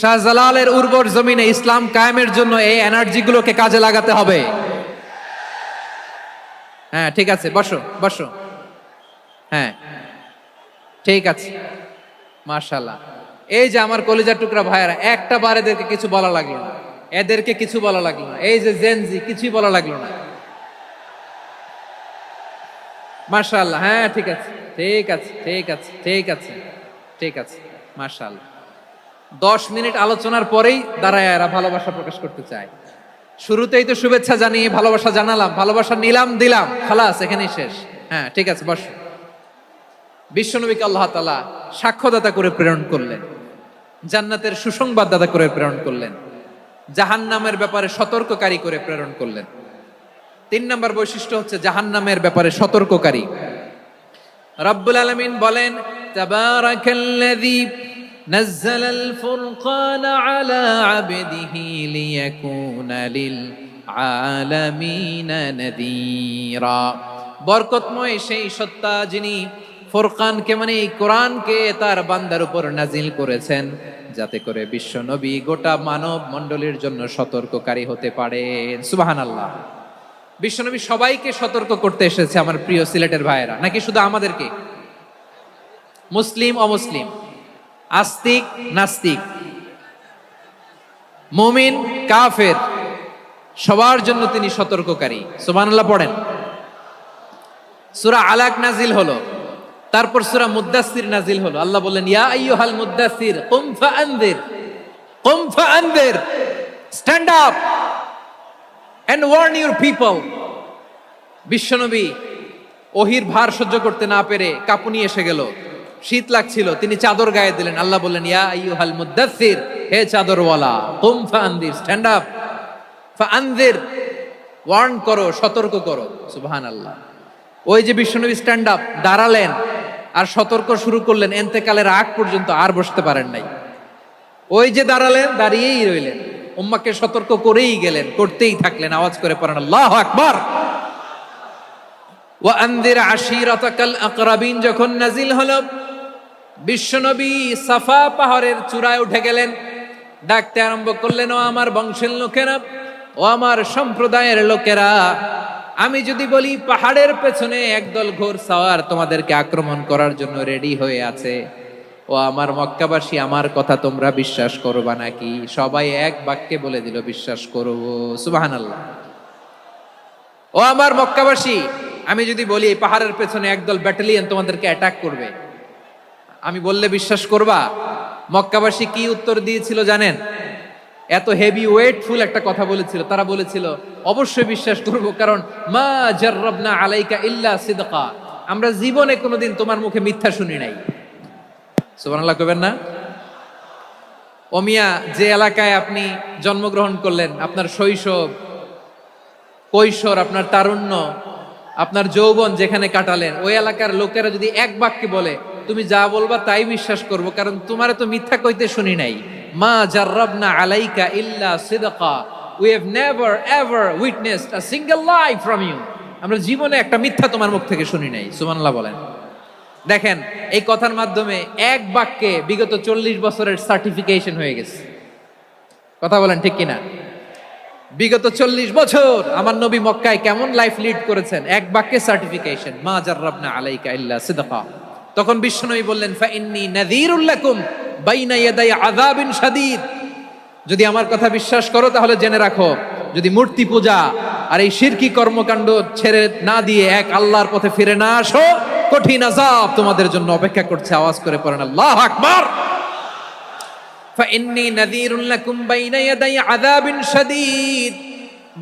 শাহজালালের উর্বর জমিনে ইসলাম কায়েমের জন্য এই এনার্জি গুলোকে কাজে লাগাতে হবে। হ্যাঁ ঠিক আছে, বসো বসো। হ্যাঁ ঠিক আছে, মাশাআল্লাহ। এই যে আমার কলিজার টুকরা ভাইয়েরা, একটা বার এদেরকে কিছু বলা লাগলো না, এদেরকে কিছু বলা লাগলো না। এই যে জেনজি, কিছুই বলা লাগলো না। মাশাআল্লাহ, হ্যাঁ ঠিক আছে ঠিক আছে ঠিক আছে ঠিক আছে ঠিক আছে। মাশাআল্লাহ। 10 মিনিট আলোচনার পরেই দাঁড়ায় এরা ভালোবাসা প্রকাশ করতে চায়। শুরুতেই তো শুভেচ্ছা জানিয়ে ভালোবাসা জানালাম, ভালোবাসা নিলাম, দিলাম, খালাস, এখানেই শেষ। হ্যাঁ ঠিক আছে, বসো। বিশ্বনবীকে আল্লাহ তাআলা সাক্ষ্যদাতা করে প্রেরণ করলেন, জান্নাতের সুসংবাদদাতা করে প্রেরণ করলেন, জাহান্নামের ব্যাপারে সতর্ককারী করে প্রেরণ করলেন। 3 নম্বর বৈশিষ্ট্য হচ্ছে জাহান্নামের ব্যাপারে সতর্ককারী। রব্বুল আলামিন বলেন, তাবারাকাল্লাযী নাযালাল ফুরকানা আলা আবদিহি লিয়াকুনা লিল আলামিনা নাযীরা। বরকতময় সেই সত্তা যিনি ফুরকানকে মানে এই কোরআনকে তার বান্দার উপর নাজিল করেছেন, যাতে করে বিশ্ব নবী গোটা মানব মণ্ডলীর জন্য সতর্ককারী হতে পারেন। সুবহানাল্লাহ। বিশ্বনবী সবাইকে সতর্ক করতে এসেছে, আমার প্রিয় সিলেটের ভাইয়েরা। নাকি শুধু আমাদেরকে? মুসলিম অমুসলিম, আস্তিক নাস্তিক, মুমিন কাফের, সবার জন্য তিনি সতর্ককারী। সুবহানাল্লাহ পড়েন। সূরা আলাক নাজিল হলো, তারপর সূরা মুদ্দাসসির নাজিল হলো। আল্লাহ বললেন, ইয়া আইয়ুহাল মুদ্দাসসির কুম ফাআনযির, কুম ফাআনযির, stand up and warn your people. বিশ্বনবী ওহির ভার সহ্য করতে না পেরে কাঁপুনি এসে গেল, শীত লাগছিল, তিনি চাদর গায়ে দিলেন। আল্লাহ বললেন, ইয়া আইয়ুহাল মুদ্দাসসির, হে চাদরওয়ালা, কুম ফাআনযির, স্ট্যান্ড আপ, ফাআনযির, ওয়ার্ন করো, সতর্ক করো। সুবহানাল্লাহ। ওই যে বিশ্বনবী স্ট্যান্ড আপ, দাঁড়ালেন আর সতর্ক শুরু করলেন, এন্তেকালের আগ পর্যন্ত আর বসতে পারেন নাই। ওই যে দাঁড়ালেন, দাঁড়িয়েই রইলেন, উম্মাকে সতর্ক করেই গেলেন, করতেই থাকলেন। আওয়াজ করে পড়েন আল্লাহু আকবার। ওয়া আনযির আশীরাতাকাল আকরাবিন যখন নাজিল হলো, বিশ্বনবী সাফা পাহাড়ের চূড়ায় উঠে গেলেন, ডাকতে আরম্ভ করলেন, ও আমার বংশের লোকেরা, ও আমার সম্প্রদায়ের লোকেরা, আমি যদি বলি পাহাড়ের পেছনে একদল ঘোড়সাওয়ার তোমাদেরকে আক্রমণ করার জন্য রেডি হয়ে আছে, ও আমার মক্কাবাসী, আমার কথা তোমরা বিশ্বাস করবা নাকি? সবাই এক বাক্যে বলে দিল, বিশ্বাস করব। সুবহানাল্লাহ। ও আমার মক্কাবাসী, আমি যদি বলি এই পাহাড়ের পেছনে একদল ব্যাটালিয়ন তোমাদেরকে অ্যাটাক করবে, আমি বললে বিশ্বাস করবা? মক্কাবাসী কি উত্তর দিয়েছিল জানেন? এত হেভি ওয়েটফুল একটা কথা বলেছিল। তারা বলেছিল, অবশ্যই বিশ্বাস করব, কারণ মা জাররাবনা আলাইকা ইল্লা সিদকা, আমরা জীবনে কোনোদিন তোমার মুখে মিথ্যা শুনি নাই। সুবহানাল্লাহ কইবেন না? ও মিয়া, যে এলাকায় আপনি জন্মগ্রহণ করলেন, আপনার শৈশব, কৈশোর, আপনার তারুণ্য, আপনার যৌবন যেখানে কাটালেন, ওই এলাকার লোকেরা যদি এক বাক্যে বলে তুমি যা বলবা তাই বিশ্বাস করব, কারণ তোমারে তো মিথ্যা কইতে শুনি নাই। মা জাররাবনা আলাইকা ইল্লা সিদকা, we have never ever witnessed a single lie from you. আমরা জীবনে একটা মিথ্যা তোমার মুখ থেকে শুনি নাই, সুবহানাল্লাহ বলেন। দেখেন এই কথার মাধ্যমে এক বাক্যে বিগত 40 বছরের সার্টিফিকেশন হয়ে গেছে। কথা বলেন ঠিক কিনা? বিগত 40 বছর আমার নবী মক্কায় কেমন লাইফ লিড করেছেন, এক বাক্যে সার্টিফিকেশন, মা জাররাবনা আলাইকা ইল্লা সিদকা। তখন বিশ্বনবী বললেন, ফা ইন্নী নাযীরুল লাকুম বাইনা ইয়াদাই আযাবিন শাদীদ। যদি আমার কথা বিশ্বাস করো তাহলে জেনে রাখো, যদি মূর্তি পূজা আর এই শিরকি কর্মকাণ্ড ছেড়ে না দিয়ে এক আল্লাহর পথে ফিরে না আসো, কঠিন আযাব তোমাদের জন্য অপেক্ষা করছে। আওয়াজ করে পড়েন আল্লাহু আকবার। ফাইন্নী নাযীরুন লাকুম বাইনা ইয়াদাই আযাবিন শাদীদ।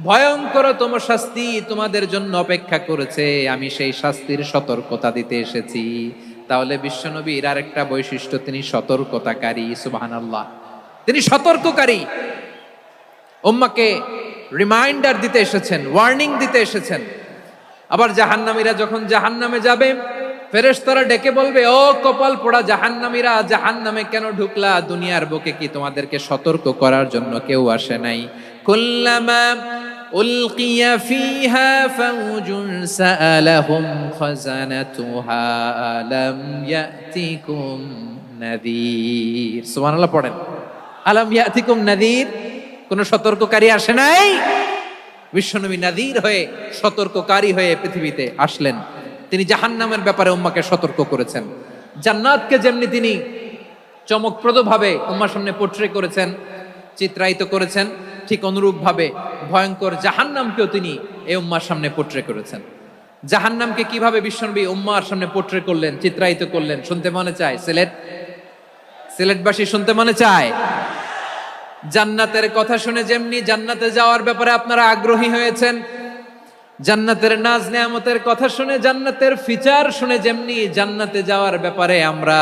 ভয়ঙ্করতম শাস্তি তোমাদের জন্য অপেক্ষা করেছে, আমি সেই শাস্তির সতর্কতা দিতে এসেছি। তাহলে বিশ্বনবীর আরেকটা বৈশিষ্ট্য, তিনি সতর্কতাকারী। সুবহানাল্লাহ, তিনি সতর্ককারী। উম্মাহকে রিমাইন্ডার দিতে এসেছেন, ওয়ার্নিং দিতে এসেছেন। আবার জাহান্নামীরা যখন জাহান্নামে যাবে, ফেরেশতারা ডেকে বলবে, ও কপাল পোড়া জাহান্নামীরা, জাহান্নামে কেন ঢুকলা? দুনিয়ার বুকে কি তোমাদেরকে সতর্ক করার জন্য কেউ আসে নাই? কুল্লামা উলকিয়া ফিহা ফাউজুন সাআলাহুম খাযানাতুহা আলাম ইয়াতিকুম নাযীর। সুবহানাল্লাহ পড়েন, আলাম ইয়াতিকুম নাযীর। কোন সতর্ককারী আসে নাই? বিশ্বনবী নাযীর হয়ে, সতর্ককারী হয়ে পৃথিবীতে আসলেন। তিনি জাহান্নামের ব্যাপারে উম্মাকে সতর্ক করেছেন। জান্নাতকে যেমনি তিনি চমকপ্রদভাবে উম্মার সামনে পোট্রে করেছেন, চিত্রায়িত করেছেন, ঠিক অনুরূপ ভাবে ভয়ঙ্কর জাহান্নামকেও তিনি এই উম্মার সামনে পোট্রে করেছেন। জাহান্নামকে কিভাবে বিশ্বনবী উম্মার সামনে পোট্রে করলেন, চিত্রায়িত করলেন, শুনতে মনে চায়? সিলেটবাসী শুনতে মনে চায়? জান্নাতের কথা শুনে যেমনি জান্নাতে যাওয়ার ব্যাপারে আপনারা আগ্রহী হয়েছেন, জান্নাতের নাজ নেয়ামতের কথা শুনে, জান্নাতের ফিচার শুনে যেমনি জান্নাতে যাওয়ার ব্যাপারে আমরা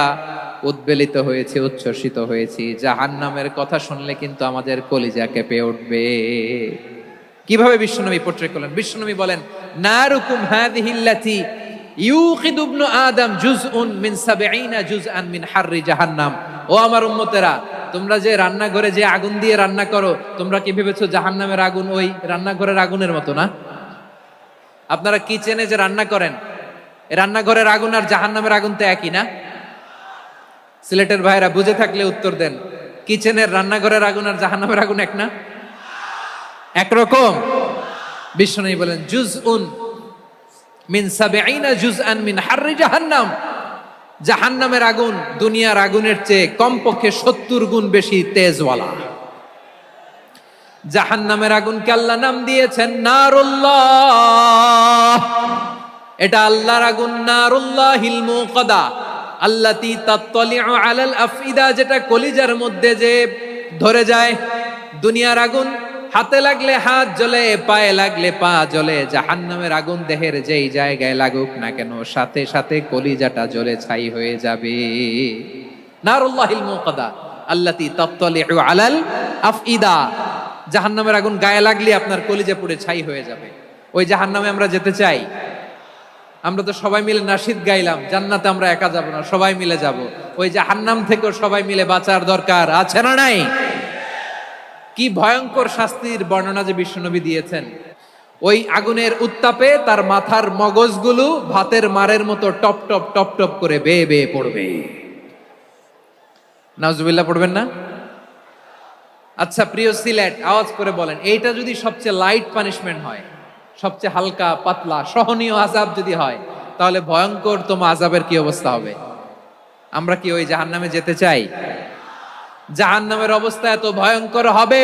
উদ্বেলিত হয়েছি, উচ্ছ্বসিত হয়েছি, জাহান্নামের কথা শুনলে কিন্তু আমাদের কলিজা কেঁপে উঠবে। কিভাবে বিশ্বনবী পোট্রে করলেন? বিশ্বনবী বলেন, নারুকুম হাযিহিল্লাতী ইউকিদু ইবনু আদম জুজউন মিন ৭০ জুজআন মিন হাররি জাহান্নাম। ও আমার উম্মতেরা, তোমরা যে রান্নাঘরে যে আগুন দিয়ে রান্না করো, তোমরা কি ভেবেছো জাহান্নামের আগুন ওই রান্নাঘরের আগুনের মতো না? আপনারা কিচেনে যে রান্না করেন, রান্নাঘরের আগুন আর জাহান্নামের আগুন তো একই না? সিলেটের ভাইরা বুঝে থাকলে উত্তর দেন, কিচেনের রান্নাঘরের আগুন আর জাহান্নামের আগুন এক না? একরকম? বিশ্বনবী বলেন, জুজউন মিন ৭০ জুজআন মিন হাররি জাহান্নাম। জাহান্নামের আগুন দুনিয়ার আগুনের চেয়ে কমপক্ষে ৭০ গুণ বেশি তেজওয়ালা। জাহান্নামের আগুনকে আল্লাহ নাম দিয়েছেন নারুল্লাহ। এটা আল্লাহর আগুন, নারুল্লাহিল মুকাদা আল্লাতী তাত্তালিউ আলাল আফইদা, যেটা কলিজার মধ্যে যে ধরে যায়। দুনিয়ার আগুন হাতে লাগলে হাত জ্বলে, পায়ে লাগলে পা জ্বলে। জাহান্নামের আগুন দেহের যেই জায়গায় লাগুক না কেন, সাথে সাথে কলিজাটা জ্বলে ছাই হয়ে যাবে। নারুল্লাহিল মুকাদা আল্লাতী তাত্তালিউ আলাল আফইদা। জাহান্নামের আগুন গায়ে লাগলে আপনার কলিজা পুড়ে ছাই হয়ে যাবে। ওই জাহান্নামে আমরা যেতে চাই? আমরা তো সবাই মিলে নাশিদ গাইলাম, জান্নাতে আমরা একা যাব না, সবাই মিলে যাব। ওই জাহান্নাম থেকেও সবাই মিলে বাঁচার দরকার আছে না নাই? কি ভয়ঙ্কর শাস্তির বর্ণনা যে বিশ্বনবী দিয়েছেন। ওই আগুনের উত্তাপে তার মাথার মগজগুলো ভাতের মারের মতো টপ টপ টপ টপ করে বেয়ে বেয়ে পড়বে। নাউজুবিল্লাহ পড়বেন না? আচ্ছা প্রিয় সিলেট, আওয়াজ করে বলেন, এইটা যদি সবচেয়ে লাইট পানিশমেন্ট হয়, সবচেয়ে হালকা পাতলা সহনীয় আযাব যদি হয়, তাহলে ভয়ঙ্করতম আযাবের কি অবস্থা হবে? আমরা কি ওই জাহান্নামে যেতে চাই? জাহান্নামের অবস্থা এত ভয়ঙ্কর হবে,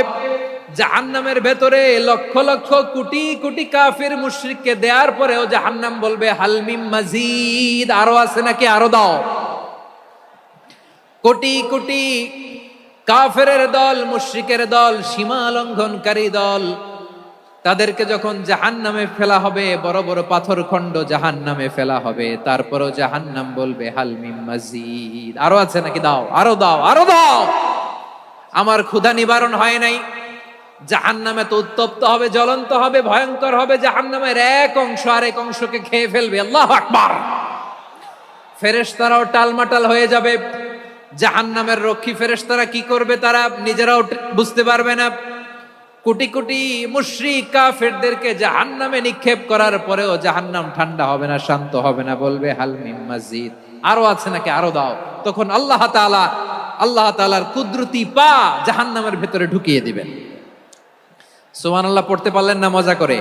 জাহান্নামের ভেতরে লক্ষ লক্ষ কোটি কোটি কাফির মুশরিককে দেওয়ার পরেও জাহান্নাম বলবে, হালমিম মাজিদ, আরো আছে নাকি, আরো দাও। কোটি কোটি কাফেরের দল, মুশরিকের দল, সীমা লঙ্ঘনকারী দল, তাদেরকে যখন জাহান্নামে ফেলা হবে, বড় বড় পাথর খণ্ড জাহান্নামে ফেলা হবে, তারপরও জাহান্নাম বলবে, হালমিম মাজিদ, আরো আছে নাকি, দাও, আরো দাও, আরো দাও। আমার ক্ষুধা নিবারণ হয় নাই। জাহান্নামে তো উত্তপ্ত হবে, জ্বলন্ত হবে, ভয়ঙ্কর হবে। জাহান্নামের এক অংশ আরেক অংশকে খেয়ে ফেলবে। আল্লাহু আকবার। ফেরেশতারাও টালমাটাল হয়ে যাবে। জাহান্নামের রক্ষী ফেরেশতারা কি করবে তারা নিজেরাও বুঝতে পারবে না। কোটি কোটি মুশরিক কাফেরদেরকে জাহান্নামে নিক্ষেপ করার পরেও জাহান্নাম ঠান্ডা হবে না, শান্ত হবে না, বলবে হাল মিন মাজিদ, আরো আছে নাকি, আরো দাও। তখন আল্লাহ তাআলার কুদরতি পা জাহান্নামের ভেতরে ঢুকিয়ে দিবেন। সুবহানাল্লাহ পড়তে পারলেন না মজা করে?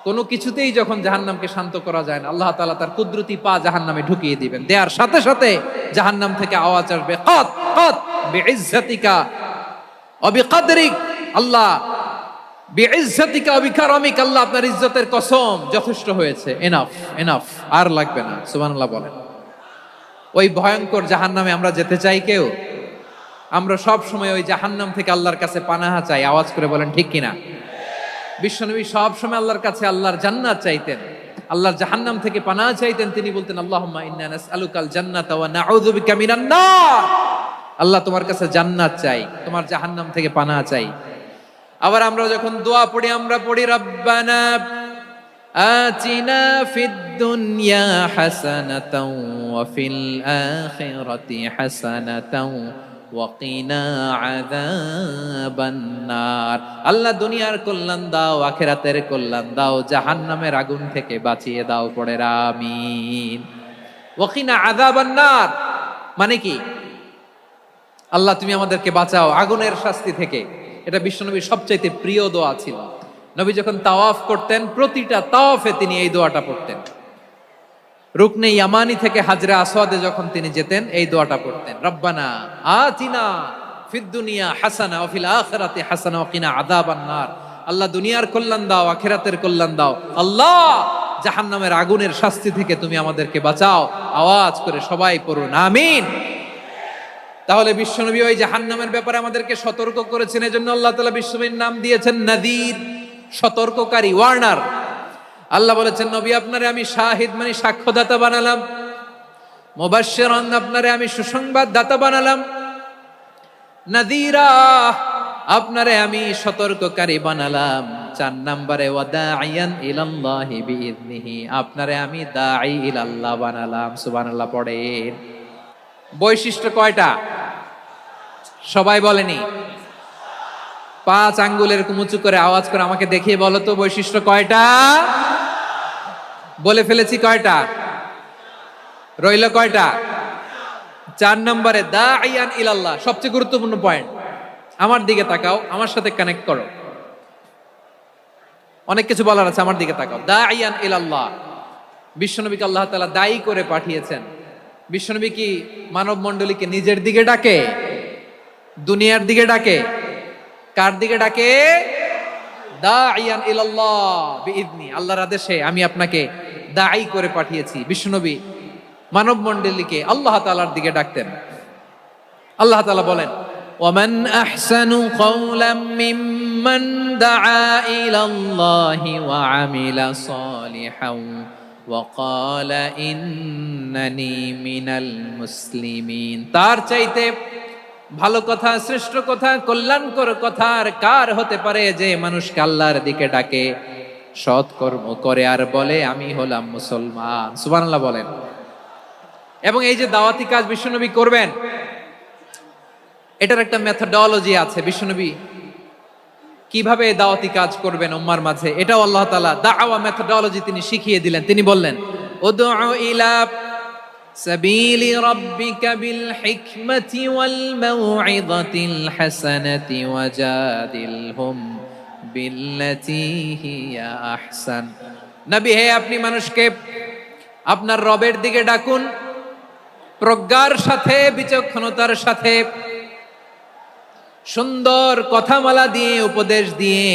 কোনো কিছুতেই যখন জাহান্নামকে শান্ত করা যায় না, আল্লাহ তাআলা তার কুদরতি পা জাহান্নামে ঢুকিয়ে দিবেন। দেয়ার সাথে সাথে জাহান্নাম থেকে আওয়াজ আসবে, কাত কাত বিইজ্জাতিকা ওয়া বিকদরিক, আল্লাহ বিইজ্জাতিকা ওয়া বিকারামিক, আল্লাহ আপনার ইজ্জতের কসম, যথেষ্ট হয়েছে, এনাফ এনাফ, আর লাগবে না। সুবহানাল্লাহ বলেন। ওই ভয়ঙ্কর জাহান্নামে আমরা যেতে চাই কেউ? আমরা সব সময় ওই জাহান্নাম থেকে আল্লাহর কাছে পানাহা চাই। আওয়াজ করে বলেন ঠিক কিনা? বিশ্বনবী সব সময় আল্লাহর কাছে আল্লাহর জান্নাত চাইতেন, আল্লাহর জাহান্নাম থেকে পানাহা চাইতেন। তিনি বলতেন, আল্লাহুম্মা ইন্না নাসআলুকাল জান্নাতা ওয়া নাউযু বিকা মিনান নার। আল্লাহ তোমার কাছে জান্নাত চাই, তোমার জাহান্নাম থেকে পানাহা চাই। আবার আমরা যখন দোয়া পড়ি, আমরা পড়ি রব্বানা আতিনা ফিদ দুনিয়া হাসানাতাও ওয়া ফিল আখিরাতি হাসানাতাও ওয়া কিনা আযাবান নার। আল্লাহ দুনিয়ার কল্যাণ দাও, আখিরাতের কল্যাণ দাও, জাহান্নামের আগুন থেকে বাঁচিয়ে দাও, পড়ে আমিন। ওয়া কিনা আযাবান নার মানে কি? আল্লাহ তুমি আমাদেরকে বাঁচাও আগুনের শাস্তি থেকে। এটা বিশ্বনবীর সবচাইতে প্রিয় দোয়া ছিল। নবী যখন তাওয়াফ করতেন, প্রতিটা তাওয়াফে তিনি এই দোয়াটা পড়তেন। রুকনে ইয়ামানি থেকে হাজরে আসওয়াদে যখন তিনি যেতেন, এই দোয়াটা পড়তেন, রব্বানা আতিনা ফিদ দুনিয়া হাসানা ওয়া ফিল আখিরাতি হাসানা ওয়া কিনা আযাবান নার। আল্লাহ দুনিয়ার কল্যাণ দাও, আখিরাতের কল্যাণ দাও, আল্লাহ জাহান্নামের আগুনের শাস্তি থেকে তুমি আমাদেরকে বাঁচাও। আওয়াজ করে সবাই পড়ুন আমিন। তাহলে বিশ্বনবী ওই জাহান্নামের ব্যাপারে আমাদেরকে সতর্ক করেছেন। এজন্য আল্লাহ তাআলা বিশ্বনবীর নাম দিয়েছেন নাযীর, সতর্ককারী, ওয়ার্নার। আল্লাহ বলেছেন, নবী আপনারে আমি শাহিদ মানে সাক্ষ্যদাতা বানালাম, মুবাশশিরান আপনারে আমি সুসংবাদ দাতা বানালাম, নাযীরা আপনারে আমি সতর্ককারী বানালাম। 4 নম্বরে ওয়া দাঈয়ান ইলাল্লাহি বিইذনিহি, আপনারে আমি দাঈ ইলাল্লাহ বানালাম। সুবহানাল্লাহ পড়েন। বৈশিষ্ট্য কয়টা? সবাই বলেনি? 5 আঙ্গুলের উঁচু করে আওয়াজ করে আমাকে দেখিয়ে বলো তো বৈশিষ্ট্য কয়টা? বলে ফেলেছি কয়টা? রইল কয়টা? 4 নম্বরে দাঈয়ান ইলাল্লাহ, সবচেয়ে গুরুত্বপূর্ণ পয়েন্ট। আমার দিকে তাকাও, আমার সাথে কানেক্ট করো। অনেক কিছু বলার আছে, আমার দিকে তাকাও। দাঈয়ান ইলাল্লাহ, বিশ্বনবীকে আল্লাহ তাআলা দায়ী করে পাঠিয়েছেন। বিশ্বনবী কি মানব মণ্ডলীকে নিজের দিকে ডাকে? দুনিয়ার দিকে ডাকে? কার দিকে ডাকে? দাঈয়ান ইলাল্লাহ বিইذনি, আল্লাহর আদেশে আমি আপনাকে দায়ী করে পাঠিয়েছি। বিশ্বনবী মানব মণ্ডলীকে আল্লাহ তাআলার দিকে ডাকতেন। আল্লাহ তাআলা বলেন, ওয়ামান আহসানু কওলাম মিম্মান দাআ ইলাল্লাহি ওয়া আমিলা সালিহান ওয়া ক্বালা ইন্নানি মিনাল মুসলিমিন। তার চাইতে ভালো কথা, শ্রেষ্ঠ কথা, কল্যাণকর কথা আর কার হতে পারে যে মানুষকে আল্লাহর দিকে ডাকে, সৎকর্ম করে আর বলে আমি হলাম মুসলমান। সুবহানাল্লাহ বলেন। এবং এই যে দাওয়াতি কাজ বিশ্বনবী করবেন, এটার একটা মেথডোলজি আছে। বিশ্বনবী কিভাবে দাওয়াতি কাজ করবেন উম্মার মাঝে, এটাও আল্লাহ তাআলা দাওয়া মেথডোলজি তিনি শিখিয়ে দিলেন। তিনি বললেন, উদউ ইলা সাবিলি রাব্বিকা বিল হিকমাতি ওয়াল মাউইযাতিল হাসানাতি ওয়াজাদিলহুম বিল্লাতী হিয়া আহসান। নবী হে, আপনি মানুষকে আপনার রবের দিকে ডাকুন প্রজ্ঞার সাথে, বিচক্ষণতার সাথে, সুন্দর কথামালা দিয়ে, উপদেশ দিয়ে।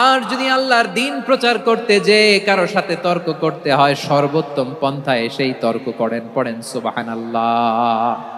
আর যদি আল্লাহর দ্বীন প্রচার করতে যে কারো সাথে তর্ক করতে হয়, সর্বোত্তম পন্থায় সেই তর্ক করেন। পড়েন সুবহানাল্লাহ।